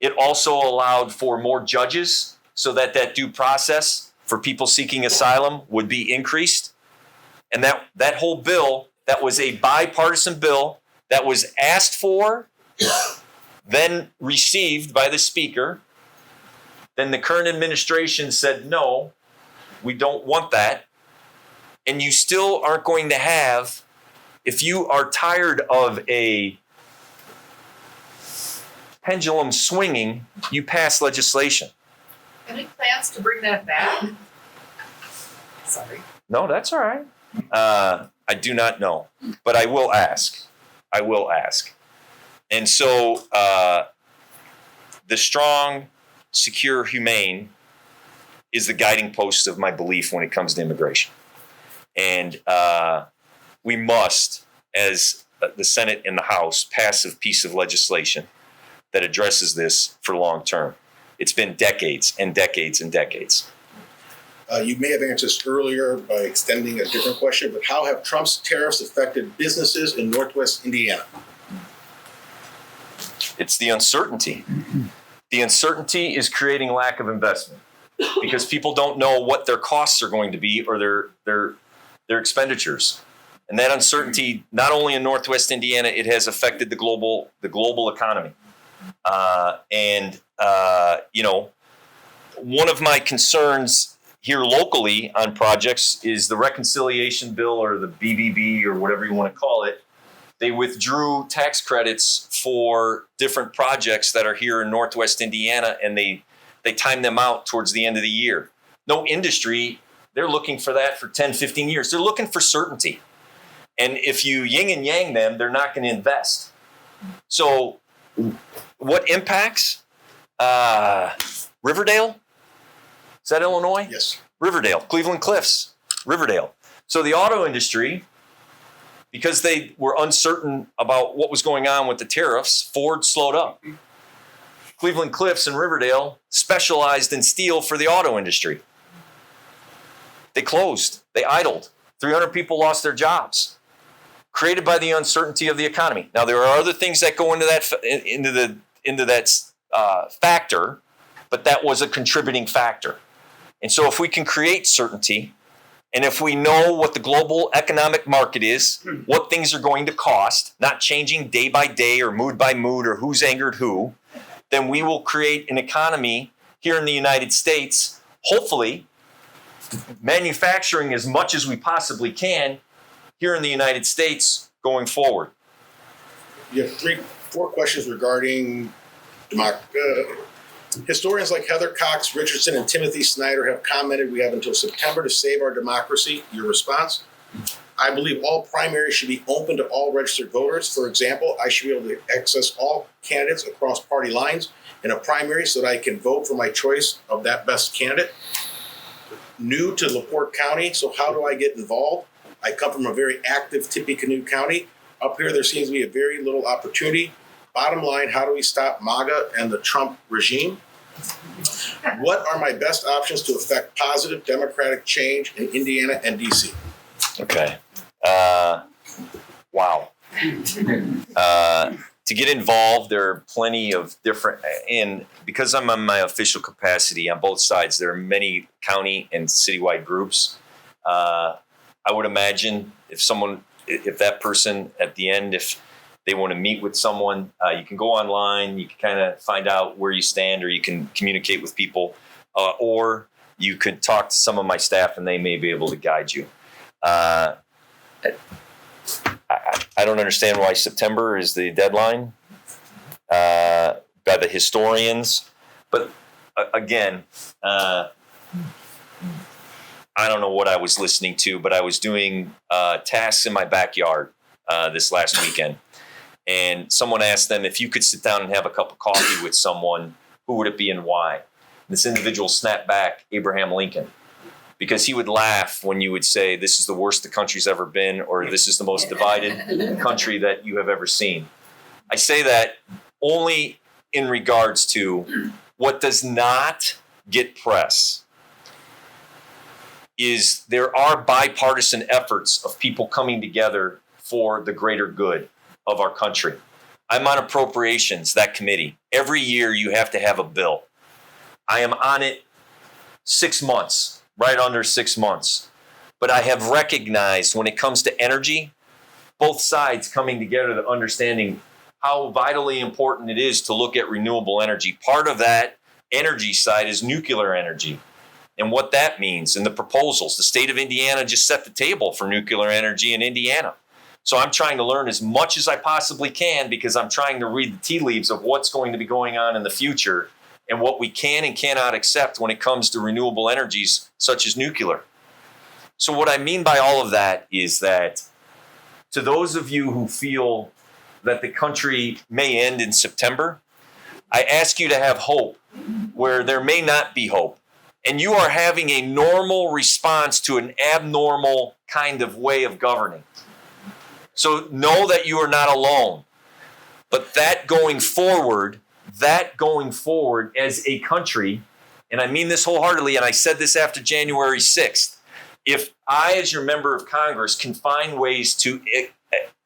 It also allowed for more judges so that due process for people seeking asylum would be increased. And that whole bill, that was a bipartisan bill that was asked for, then received by the Speaker. Then the current administration said, no, we don't want that. And you still aren't going to have, if you are tired of a pendulum swinging, you pass legislation. Any plans to bring that back? Sorry. No, that's all right. I do not know, but I will ask. And so the strong, secure, humane is the guiding post of my belief when it comes to immigration. And we must, as the Senate and the House, pass a piece of legislation that addresses this for long term. It's been decades and decades and decades. You may have answered this earlier by extending a different question, but how have Trump's tariffs affected businesses in Northwest Indiana? It's the uncertainty. The uncertainty is creating lack of investment because people don't know what their costs are going to be or their expenditures. And that uncertainty, not only in Northwest Indiana, it has affected the global economy. One of my concerns here locally on projects is the reconciliation bill, or the BBB, or whatever you want to call it. They withdrew tax credits for different projects that are here in Northwest Indiana, and they timed them out towards the end of the year. No industry, they're looking for that for 10, 15 years. They're looking for certainty. And if you yin and yang them, they're not going to invest. So what impacts? Riverdale? Is that Illinois? Yes. Riverdale, Cleveland Cliffs, Riverdale. So the auto industry, because they were uncertain about what was going on with the tariffs, Ford slowed up. Cleveland Cliffs and Riverdale specialized in steel for the auto industry. They closed. They idled. 300 people lost their jobs, created by the uncertainty of the economy. Now, there are other things that go into that factor, but that was a contributing factor. And so if we can create certainty, and if we know what the global economic market is, what things are going to cost, not changing day by day or mood by mood or who's angered who, then we will create an economy here in the United States, hopefully manufacturing as much as we possibly can here in the United States going forward. You have 4 questions regarding historians like Heather Cox Richardson and Timothy Snyder have commented we have until September to save our democracy. Your response? I believe all primaries should be open to all registered voters. For example, I should be able to access all candidates across party lines in a primary so that I can vote for my choice of that best candidate. New to LaPorte County, so how do I get involved? I come from a very active Tippecanoe County. Up here, there seems to be a very little opportunity. Bottom line, how do we stop MAGA and the Trump regime? What are my best options to affect positive democratic change in Indiana and DC? Okay. Wow. To get involved, there are plenty of different, and because I'm in my official capacity on both sides, there are many county and citywide groups. I would imagine if that person at the end, if they want to meet with someone, you can go online, you can kind of find out where you stand, or you can communicate with people, or you could talk to some of my staff and they may be able to guide you. I don't understand why September is the deadline by the historians. But again, I don't know what I was listening to, but I was doing tasks in my backyard this last weekend. And someone asked them, if you could sit down and have a cup of coffee with someone, who would it be and why? And this individual snapped back, Abraham Lincoln. Because he would laugh when you would say, this is the worst the country's ever been, or this is the most divided country that you have ever seen. I say that only in regards to what does not get press is there are bipartisan efforts of people coming together for the greater good of our country. I'm on appropriations, that committee. Every year you have to have a bill. I am on it 6 months. Right under 6 months. But I have recognized when it comes to energy, both sides coming together to understanding how vitally important it is to look at renewable energy. Part of that energy side is nuclear energy and what that means and the proposals. The state of Indiana just set the table for nuclear energy in Indiana. So I'm trying to learn as much as I possibly can because I'm trying to read the tea leaves of what's going to be going on in the future and what we can and cannot accept when it comes to renewable energies such as nuclear. So what I mean by all of that is that to those of you who feel that the country may end in September, I ask you to have hope where there may not be hope. And you are having a normal response to an abnormal kind of way of governing. So know that you are not alone. But that going forward as a country, and I mean this wholeheartedly, and I said this after January 6th, if I, as your member of Congress, can find ways to,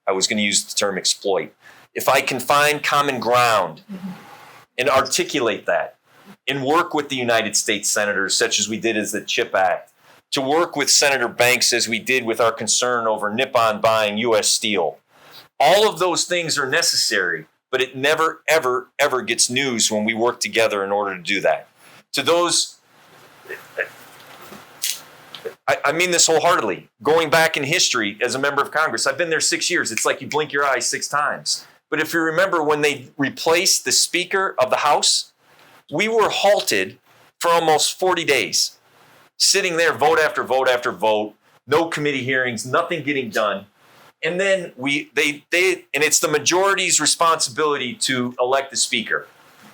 I was going to use the term exploit, if I can find common ground and articulate that, and work with the United States senators, such as we did as the CHIP Act, to work with Senator Banks as we did with our concern over Nippon buying U.S. steel. All of those things are necessary, but it never, ever, ever gets news when we work together in order to do that. To those, I mean this wholeheartedly. Going back in history as a member of Congress, I've been there 6 years. It's like you blink your eyes 6 times. But if you remember when they replaced the Speaker of the House, we were halted for almost 40 days, sitting there vote after vote after vote, no committee hearings, nothing getting done. And then and it's the majority's responsibility to elect the Speaker.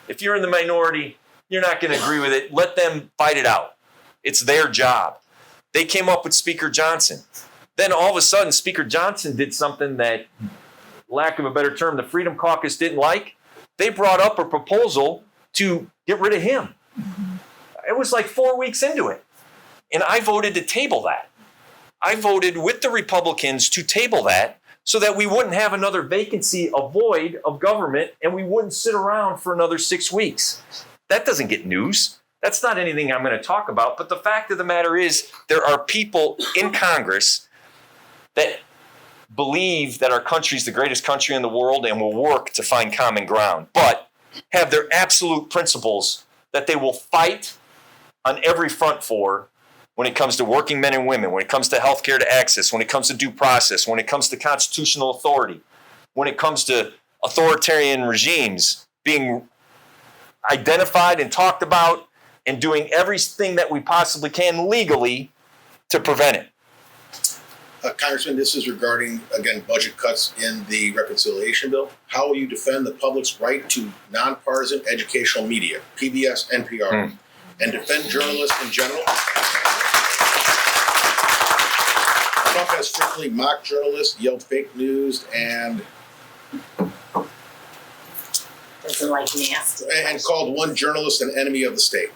If you're in the minority, you're not going to agree with it. Let them fight it out. It's their job. They came up with Speaker Johnson. Then all of a sudden, Speaker Johnson did something that, lack of a better term, the Freedom Caucus didn't like. They brought up a proposal to get rid of him. It was like 4 weeks into it. And I voted to table that. I voted with the Republicans to table that so that we wouldn't have another vacancy, a void of government, and we wouldn't sit around for another 6 weeks. That doesn't get news. That's not anything I'm going to talk about. But the fact of the matter is, there are people in Congress that believe that our country is the greatest country in the world and will work to find common ground, but have their absolute principles that they will fight on every front for when it comes to working men and women, when it comes to healthcare to access, when it comes to due process, when it comes to constitutional authority, when it comes to authoritarian regimes being identified and talked about, and doing everything that we possibly can legally to prevent it. Congressman, this is regarding, again, budget cuts in the reconciliation bill. How will you defend the public's right to nonpartisan educational media, PBS, NPR, and defend journalists in general? Trump has frequently mocked journalists, yelled fake news, and called one journalist an enemy of the state.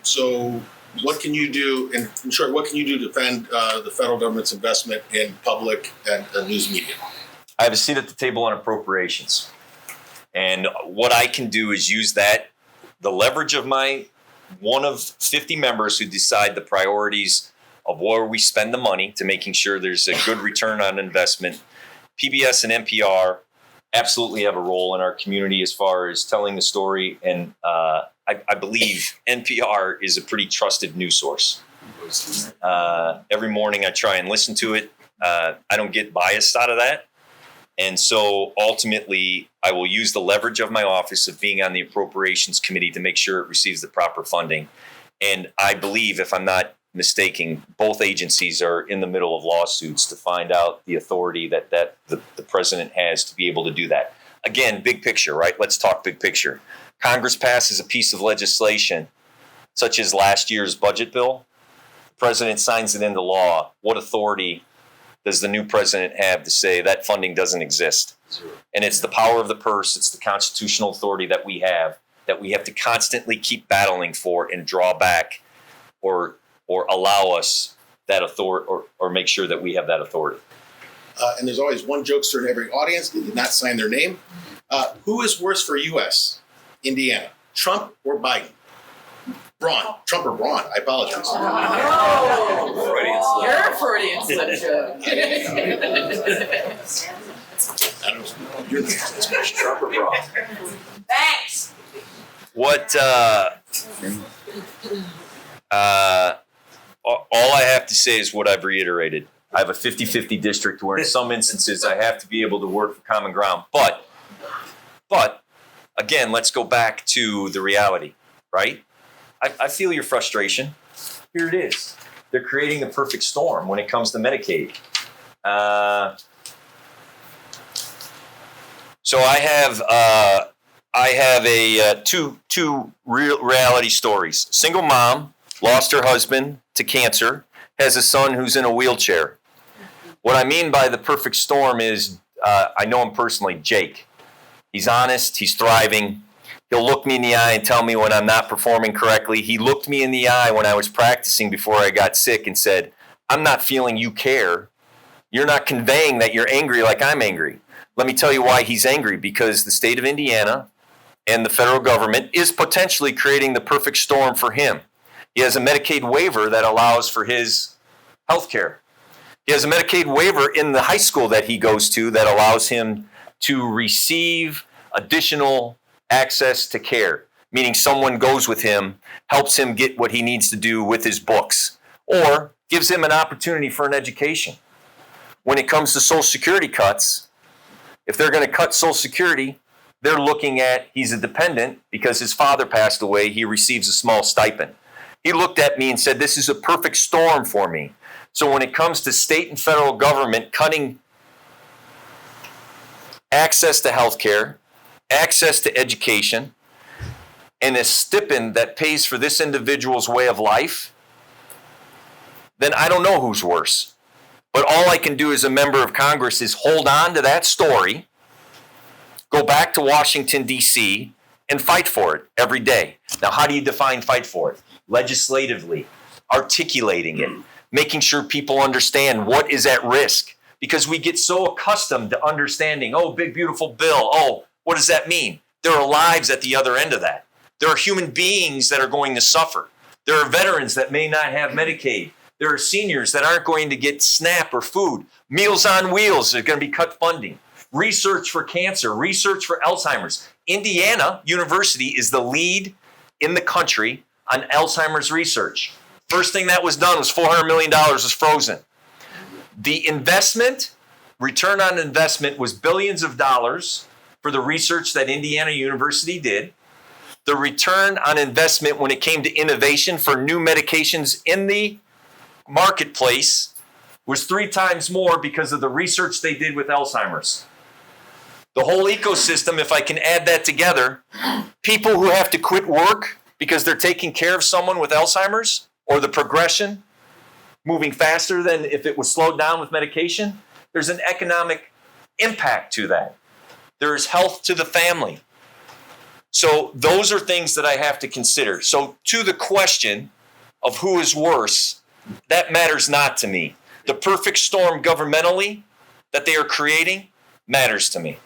So what can you do, in short, what can you do to defend the federal government's investment in public and news media? I have a seat at the table on appropriations. And what I can do is use that, the leverage of my one of 50 members who decide the priorities of where we spend the money to making sure there's a good return on investment. PBS and NPR absolutely have a role in our community as far as telling the story. And I believe NPR is a pretty trusted news source. Every morning I try and listen to it. I don't get biased out of that. And so ultimately, I will use the leverage of my office of being on the appropriations committee to make sure it receives the proper funding. And I believe, if I'm not mistaken, both agencies are in the middle of lawsuits to find out the authority that the president has to be able to do that. Again, big picture, right? Let's talk big picture. Congress passes a piece of legislation, such as last year's budget bill. The president signs it into law. What authority does the new president have to say that funding doesn't exist? And it's the power of the purse. It's the constitutional authority that we have to constantly keep battling for and draw back or allow us that authority or make sure that we have that authority. And there's always one jokester in every audience that did not sign their name. Who is worse for U.S., Indiana, Trump or Biden? Braun. Trump or Braun? I apologize. Oh, you're a Freudian slip I don't know. You're the Trump or Braun? Thanks. What all I have to say is what I've reiterated. I have a 50-50 district where in some instances I have to be able to work for common ground. But again, let's go back to the reality, right? I feel your frustration. Here it is. They're creating the perfect storm when it comes to Medicaid. So I have I have a two real reality stories. Single mom lost her husband to cancer, has a son who's in a wheelchair. What I mean by the perfect storm is, I know him personally, Jake. He's honest, he's thriving. He'll look me in the eye and tell me when I'm not performing correctly. He looked me in the eye when I was practicing before I got sick and said, I'm not feeling you care. You're not conveying that you're angry like I'm angry. Let me tell you why he's angry, because the state of Indiana and the federal government is potentially creating the perfect storm for him. He has a Medicaid waiver that allows for his health care. He has a Medicaid waiver in the high school that he goes to that allows him to receive additional access to care, meaning someone goes with him, helps him get what he needs to do with his books, or gives him an opportunity for an education. When it comes to Social Security cuts, if they're going to cut Social Security, they're looking at he's a dependent because his father passed away, he receives a small stipend. He looked at me and said, this is a perfect storm for me. So when it comes to state and federal government cutting access to health care, access to education, and a stipend that pays for this individual's way of life, then I don't know who's worse. But all I can do as a member of Congress is hold on to that story, go back to Washington, D.C., and fight for it every day. Now, how do you define fight for it? Legislatively, articulating it, making sure people understand what is at risk. Because we get so accustomed to understanding, oh, big, beautiful bill. Oh, what does that mean? There are lives at the other end of that. There are human beings that are going to suffer. There are veterans that may not have Medicaid. There are seniors that aren't going to get SNAP or food. Meals on Wheels are going to be cut funding. Research for cancer, research for Alzheimer's. Indiana University is the lead in the country on Alzheimer's research. First thing that was done was $400 million was frozen. The investment, return on investment, was billions of dollars for the research that Indiana University did. The return on investment when it came to innovation for new medications in the marketplace was 3 times more because of the research they did with Alzheimer's. The whole ecosystem, if I can add that together, people who have to quit work because they're taking care of someone with Alzheimer's, or the progression moving faster than if it was slowed down with medication, there's an economic impact to that. There is health to the family. So those are things that I have to consider. So to the question of who is worse, that matters not to me. The perfect storm governmentally that they are creating matters to me.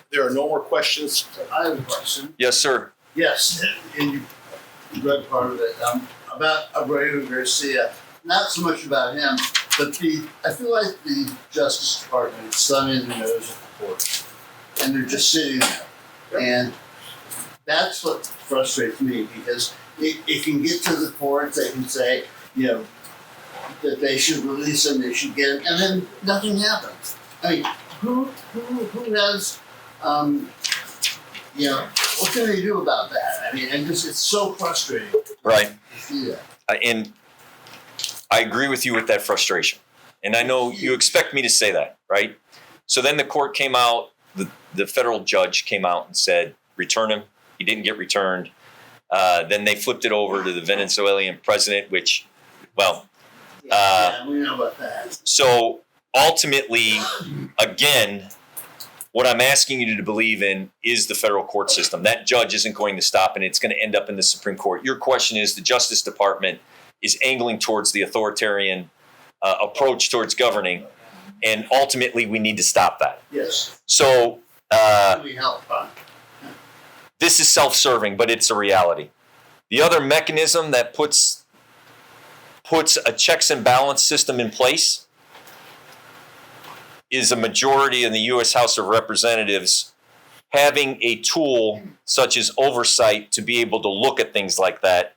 There are no more questions. I have a question. Yes, sir. Yes, and you read part of it about Abreu Garcia. Not so much about him, but I feel like the Justice Department is thumbing their nose at the court, and they're just sitting there. And that's what frustrates me, because it can get to the courts. They can say, that they should release him, they should get him, and then nothing happens. I mean, who has, what can they do about that? I mean, and it's so frustrating. Right. To see that. And I agree with you with that frustration. And I know you expect me to say that, right? So then the court came out, the federal judge came out and said, return him. He didn't get returned. Then they flipped it over to the Venezuelan president, which, well. Yeah, we know about that. So ultimately, again, what I'm asking you to believe in is the federal court system. That judge isn't going to stop, and it's going to end up in the Supreme Court. Your question is, the Justice Department is angling towards the authoritarian approach towards governing, and ultimately we need to stop that. Yes. So We help. this is self-serving, but it's a reality. The other mechanism that puts a checks and balance system in place is a majority in the U.S. House of Representatives having a tool such as oversight to be able to look at things like that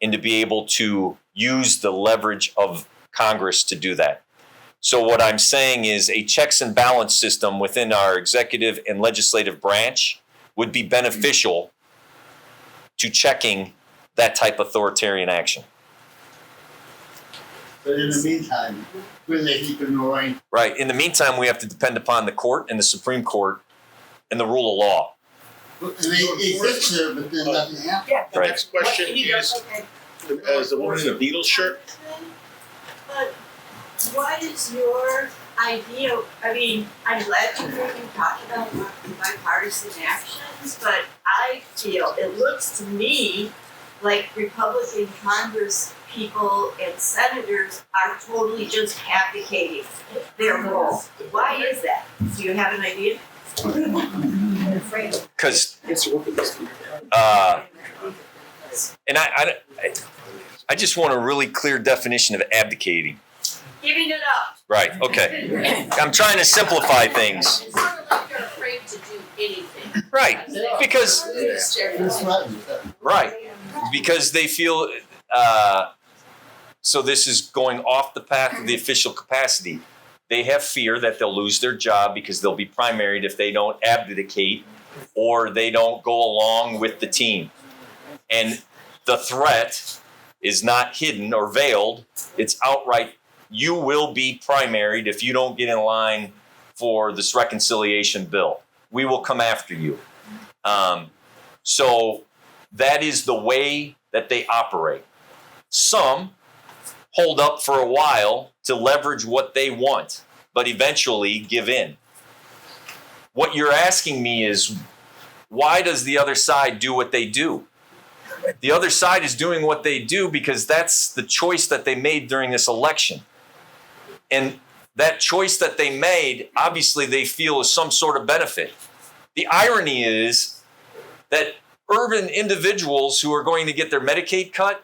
and to be able to use the leverage of Congress to do that. So what I'm saying is a checks and balance system within our executive and legislative branch would be beneficial to checking that type of authoritarian action. But in the meantime, when they keep ignoring. Right. In the meantime, we have to depend upon the court and the Supreme Court and the rule of law. It gets there, but then nothing happens. The Right. next question is, as the woman in the Beatles shirt, But what is your idea? I mean, I'm glad to hear you talk about bipartisan actions, but I feel, it looks to me like Republican Congress people and senators are totally just abdicating their role. Why is that? Do you have an idea? Because, and I just want a really clear definition of abdicating. Giving it up. Right, okay. I'm trying to simplify things. It's sort of like they're afraid to do anything. Right, because, It's threatened. right, because they feel, so this is going off the path of the official capacity. They have fear that they'll lose their job because they'll be primaried if they don't abdicate or they don't go along with the team. And the threat is not hidden or veiled, it's outright. You will be primaried if you don't get in line for this reconciliation bill. We will come after you. So that is the way that they operate. Some hold up for a while to leverage what they want, but eventually give in. What you're asking me is, why does the other side do what they do? The other side is doing what they do because that's the choice that they made during this election. And that choice that they made, obviously they feel is some sort of benefit. The irony is that urban individuals who are going to get their Medicaid cut,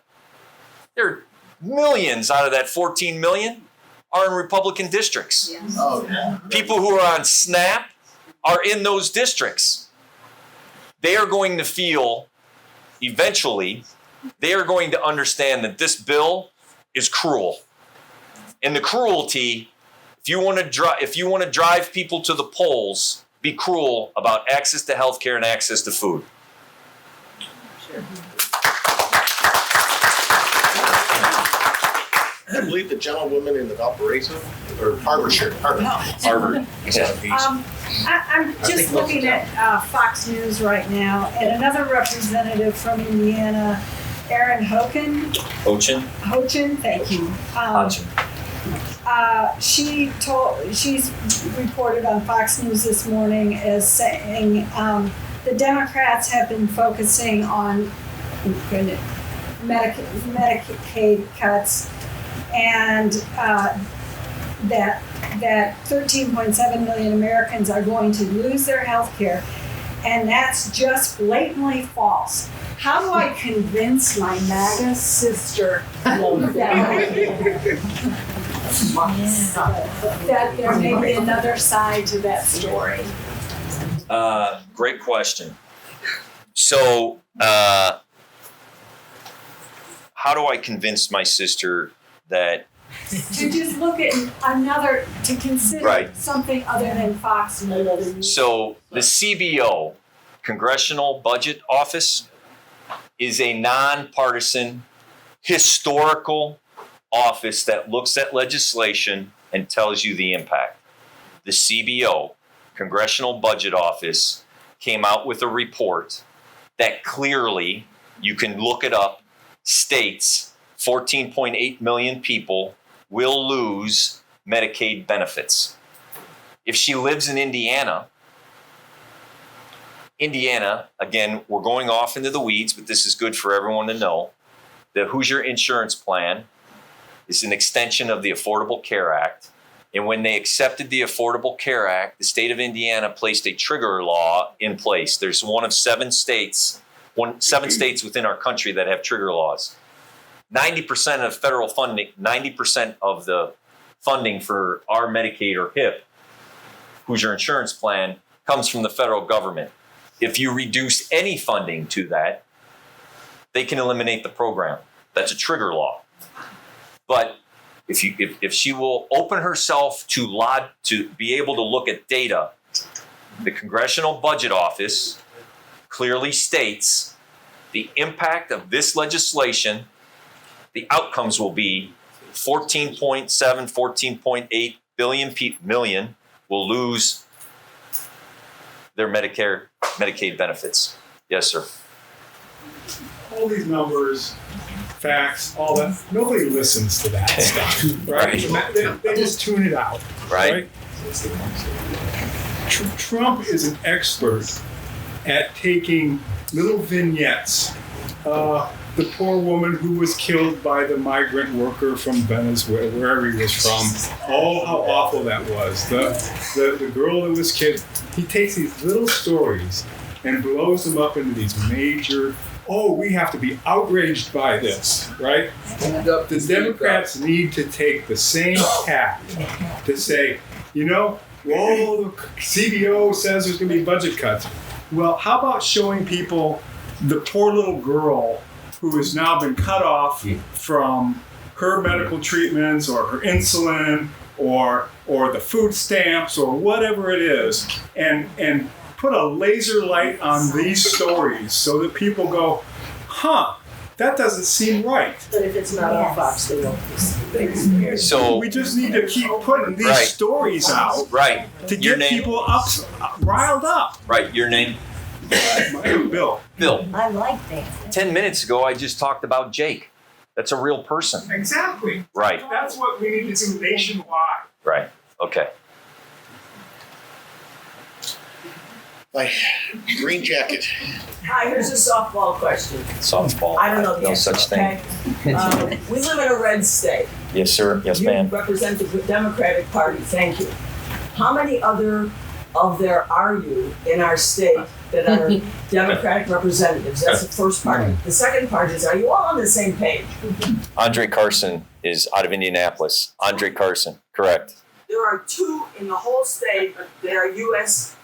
there are millions out of that 14 million are in Republican districts. Oh, yeah. People who are on SNAP are in those districts. They are going to feel, eventually, they are going to understand that this bill is cruel. And the cruelty, if you want to drive people to the polls, be cruel about access to health care and access to food. I believe the gentlewoman in the Valparaiso, or Harvard shirt, Harvard. I'm just looking at Fox News right now, and another representative from Indiana, Erin Hochin, thank you. She's reported on Fox News this morning as saying the Democrats have been focusing on Medicaid cuts, and that 13.7 million Americans are going to lose their health care, and that's just blatantly false. How do I convince my MAGA sister that there may be another side to that story? Great question. So, how do I convince my sister that To just look at to consider Right. something other than Fox News. So the CBO, Congressional Budget Office, is a nonpartisan, historical office that looks at legislation and tells you the impact. The CBO, Congressional Budget Office, came out with a report that clearly, you can look it up, states 14.8 million people will lose Medicaid benefits. If she lives in Indiana, again, we're going off into the weeds, but this is good for everyone to know. The Hoosier Insurance Plan is an extension of the Affordable Care Act. And when they accepted the Affordable Care Act, the state of Indiana placed a trigger law in place. There's one of seven states within our country that have trigger laws. 90% of federal funding, 90% of the funding for our Medicaid or HIP, Hoosier Insurance Plan, comes from the federal government. If you reduce any funding to that, they can eliminate the program. That's a trigger law. But if she will open herself to be able to look at data, the Congressional Budget Office clearly states the impact of this legislation. The outcomes will be 14.8 million will lose their Medicare, Medicaid benefits. Yes, sir. All these numbers, facts, all that, nobody listens to that stuff, right? They just tune it out, Right. Trump is an expert at taking little vignettes. The poor woman who was killed by the migrant worker from Venezuela, wherever he was from. Oh, how awful that was. The girl that was killed. He takes these little stories and blows them up into these major, we have to be outraged by this, right? The Democrats need to take the same tack to say, the CBO says there's going to be budget cuts. Well, how about showing people the poor little girl who has now been cut off from her medical treatments or her insulin or the food stamps or whatever it is, and put a laser light on these stories so that people go, that doesn't seem right. But if it's not on Fox, they won't. So we just need to keep putting these stories out to get people riled up. Right, your name? My name is Bill. Bill. I like that. 10 minutes ago, I just talked about Jake. That's a real person. Exactly. Right. That's what we need to do nationwide. Right. Okay. My green jacket. Hi, here's a softball question. Softball. I don't know the No answer, such thing. okay? We live in a red state. Yes, sir. Yes, ma'am. You represent the Democratic Party. Thank you. How many other of there are you in our state that are Democratic representatives? That's the first part. The second part is, are you all on the same page? Andre Carson is out of Indianapolis. Andre Carson, correct. There are 2 in the whole state that are U.S.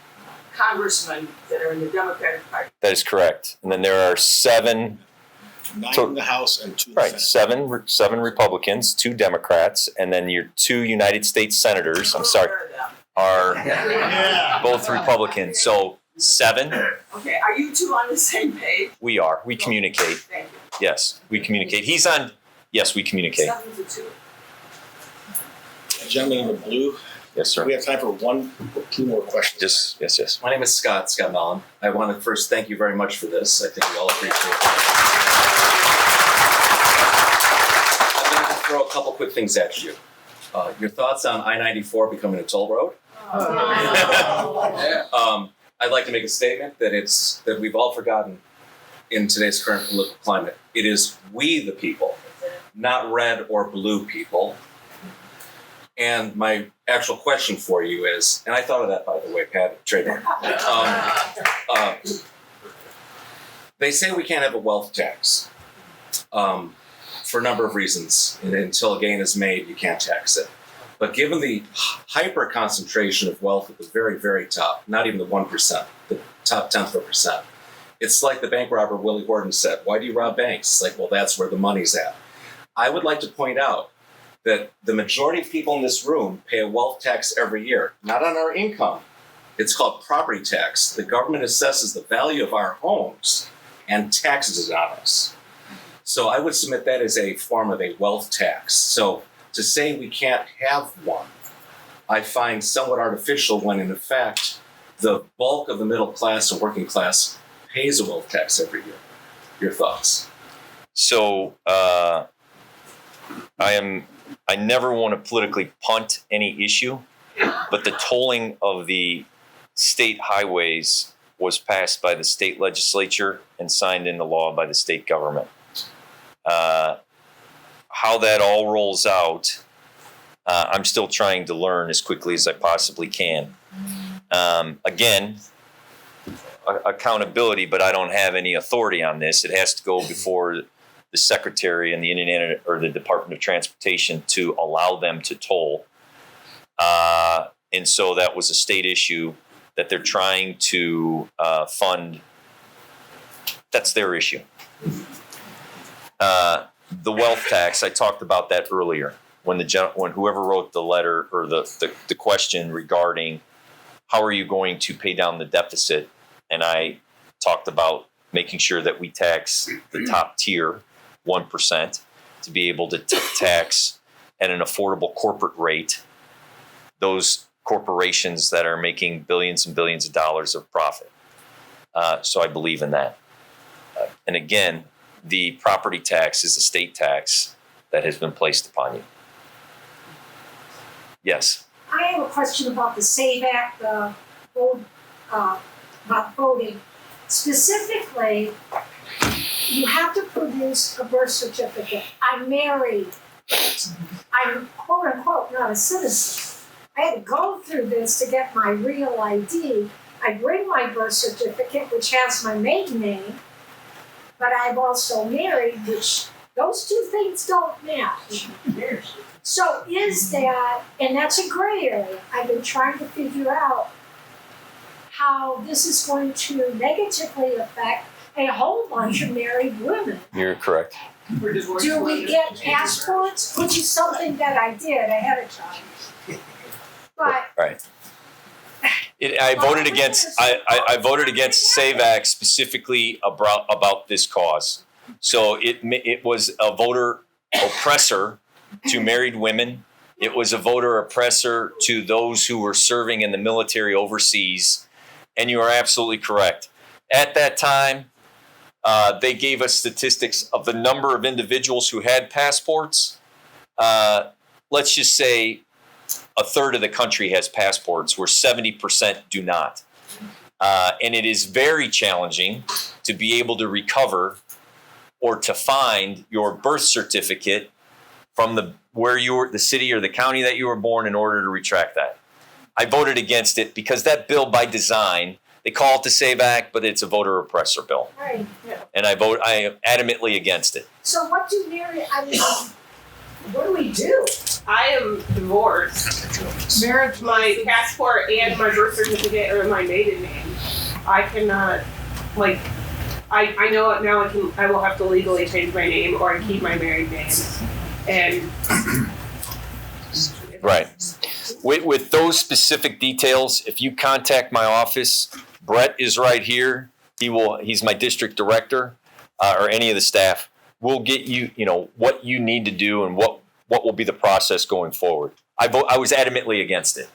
congressmen that are in the Democratic Party. That is correct. And then there are 7. 9 So- in the House and 2 in the Right, Senate. seven Republicans, 2 Democrats, and then your 2 United States senators. I'm sorry, are both Republicans. So 7. Okay, are you 2 on the same page? We are. We communicate. Thank you. Yes, we communicate. He's on. Yes, we communicate. 7 to 2. Gentleman in the blue. Yes, sir. We have time for 1 or 2 more questions. Yes. My name is Scott Mellon. I want to first thank you very much for this. I think we all appreciate it. I'm going to throw a couple quick things at you. Your thoughts on I-94 becoming a toll road? I'd like to make a statement that we've all forgotten in today's current political climate. It is we the people, not red or blue people. And my actual question for you is, and I thought of that, by the way, Pat, trademark. They say we can't have a wealth tax for a number of reasons. And until a gain is made, you can't tax it. But given the hyper concentration of wealth at the very, very top, not even the 1%, the top 10th of a percent, it's like the bank robber Willie Horton said, why do you rob banks? It's like, well, that's where the money's at. I would like to point out that the majority of people in this room pay a wealth tax every year, not on our income. It's called property tax. The government assesses the value of our homes and taxes it on us. So I would submit that as a form of a wealth tax. So to say we can't have one, I find somewhat artificial when in effect, the bulk of the middle class and working class pays a wealth tax every year. Your thoughts? So I never want to politically punt any issue, but the tolling of the state highways was passed by the state legislature and signed into law by the state government. How that all rolls out, I'm still trying to learn as quickly as I possibly can. Again, accountability, but I don't have any authority on this. It has to go before the secretary and the Indiana or the Department of Transportation to allow them to toll. And so that was a state issue that they're trying to fund. That's their issue. The wealth tax, I talked about that earlier when whoever wrote the letter or the question regarding how are you going to pay down the deficit, and I talked about making sure that we tax the top tier 1% to be able to tax at an affordable corporate rate those corporations that are making billions and billions of dollars of profit. So I believe in that. And again, the property tax is a state tax that has been placed upon you. Yes. I have a question about the SAVE Act, about voting. Specifically, you have to produce a birth certificate. I'm married. I'm quote unquote not a citizen. I had to go through this to get my real ID. I bring my birth certificate, which has my maiden name, but I'm also married, which those two things don't match. So is that, and that's a gray area. I've been trying to figure out how this is going to negatively affect a whole bunch of married women. You're correct. Do we get passports? Which is something that I did ahead of time. But Right. I voted against. I voted against SAVE Act specifically about this cause. So it was a voter oppressor to married women. It was a voter oppressor to those who were serving in the military overseas. And you are absolutely correct. At that time, they gave us statistics of the number of individuals who had passports. Let's just say a third of the country has passports, where 70% do not. And it is very challenging to be able to recover or to find your birth certificate from the city or the county that you were born in order to retract that. I voted against it because that bill, by design, they call it the SAVE Act, but it's a voter oppressor bill. right. And I am adamantly against it. So what do what do we do? I am divorced. Marriage. My passport and my birth certificate are in my maiden name. I cannot, I know it now. I will have to legally change my name or keep my married name. And Right. With those specific details, if you contact my office, Brett is right here. He's my district director, or any of the staff. We'll get you, what you need to do and what will be the process going forward. I was adamantly against it.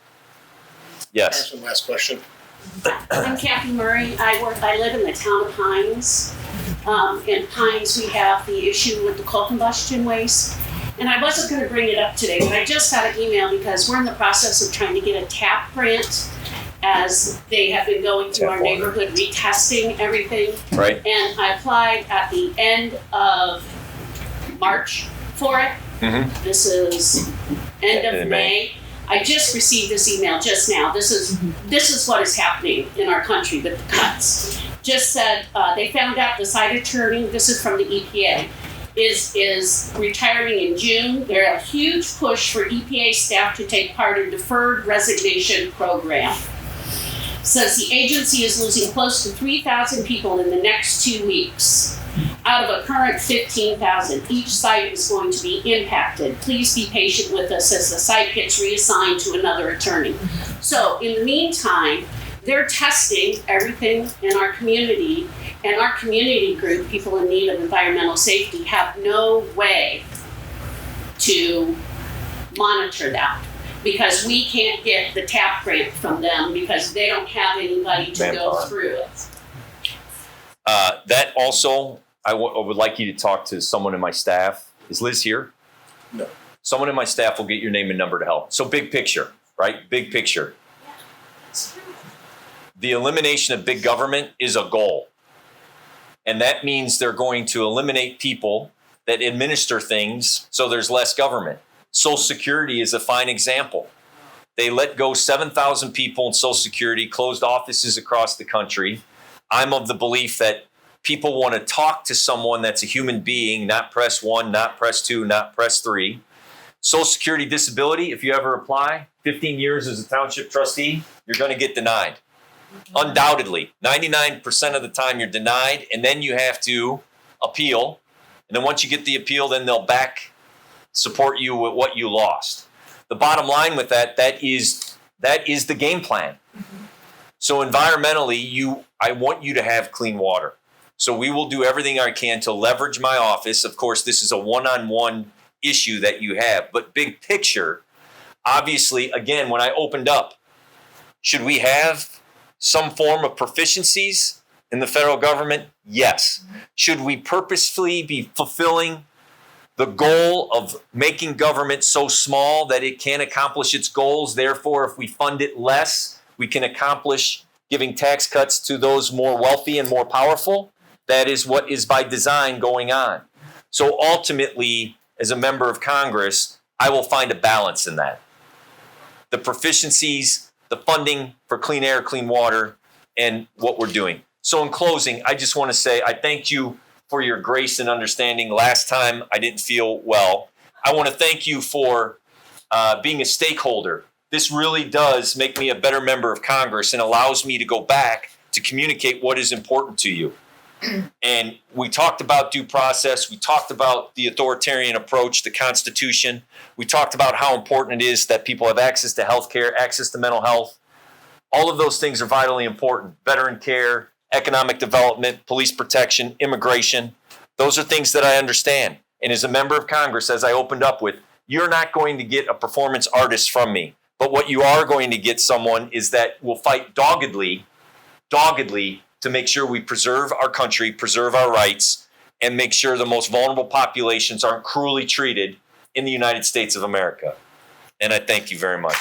Yes. One last question. I'm Kathy Murray. I live in the town of Pines. In Pines, we have the issue with the coal combustion waste. And I wasn't going to bring it up today, but I just got an email because we're in the process of trying to get a TAP grant, as they have been going through our neighborhood retesting everything. Right. And I applied at the end of March for it. Mm-hmm. This is end of May. I just received this email just now. This is what is happening in our country with the cuts. Just said they found out the site attorney, this is from the EPA, is retiring in June. There's a huge push for EPA staff to take part in deferred resignation program. Says the agency is losing close to 3,000 people in the next 2 weeks. Out of a current 15,000, each site is going to be impacted. Please be patient with us as the site gets reassigned to another attorney. So in the meantime, they're testing everything in our community, and our community group, People in Need of Environmental Safety, have no way to monitor that because we can't get the TAP grant from them because they don't have anybody to go through it. That also, I would like you to talk to someone in my staff. Is Liz here? No. Someone in my staff will get your name and number to help. So big picture, right? Big picture. The elimination of big government is a goal. And that means they're going to eliminate people that administer things so there's less government. Social Security is a fine example. They let go 7,000 people in Social Security, closed offices across the country. I'm of the belief that people want to talk to someone that's a human being, not press 1, not press 2, not press 3. Social Security disability, if you ever apply, 15 years as a township trustee, you're going to get denied. Undoubtedly, 99% of the time you're denied, and then you have to appeal. And then once you get the appeal, then they'll back support you with what you lost. The bottom line with that is the game plan. So environmentally, I want you to have clean water. So we will do everything I can to leverage my office. Of course, this is a one-on-one issue that you have, but big picture, Obviously, again, when I opened up, should we have some form of proficiencies in the federal government? Yes. Should we purposefully be fulfilling the goal of making government so small that it can't accomplish its goals? Therefore, if we fund it less, we can accomplish giving tax cuts to those more wealthy and more powerful. That is what is by design going on. So ultimately, as a member of Congress, I will find a balance in that. The proficiencies, the funding for clean air, clean water, and what we're doing. So in closing, I just want to say I thank you for your grace and understanding. Last time I didn't feel well. I want to thank you for being a stakeholder. This really does make me a better member of Congress and allows me to go back to communicate what is important to you. And we talked about due process. We talked about the authoritarian approach, the Constitution. We talked about how important it is that people have access to health care, access to mental health. All of those things are vitally important. Veteran care, economic development, police protection, immigration. Those are things that I understand. And as a member of Congress, as I opened up with, you're not going to get a performance artist from me. But what you are going to get someone is that will fight doggedly to make sure we preserve our country, preserve our rights, and make sure the most vulnerable populations aren't cruelly treated in the United States of America. And I thank you very much.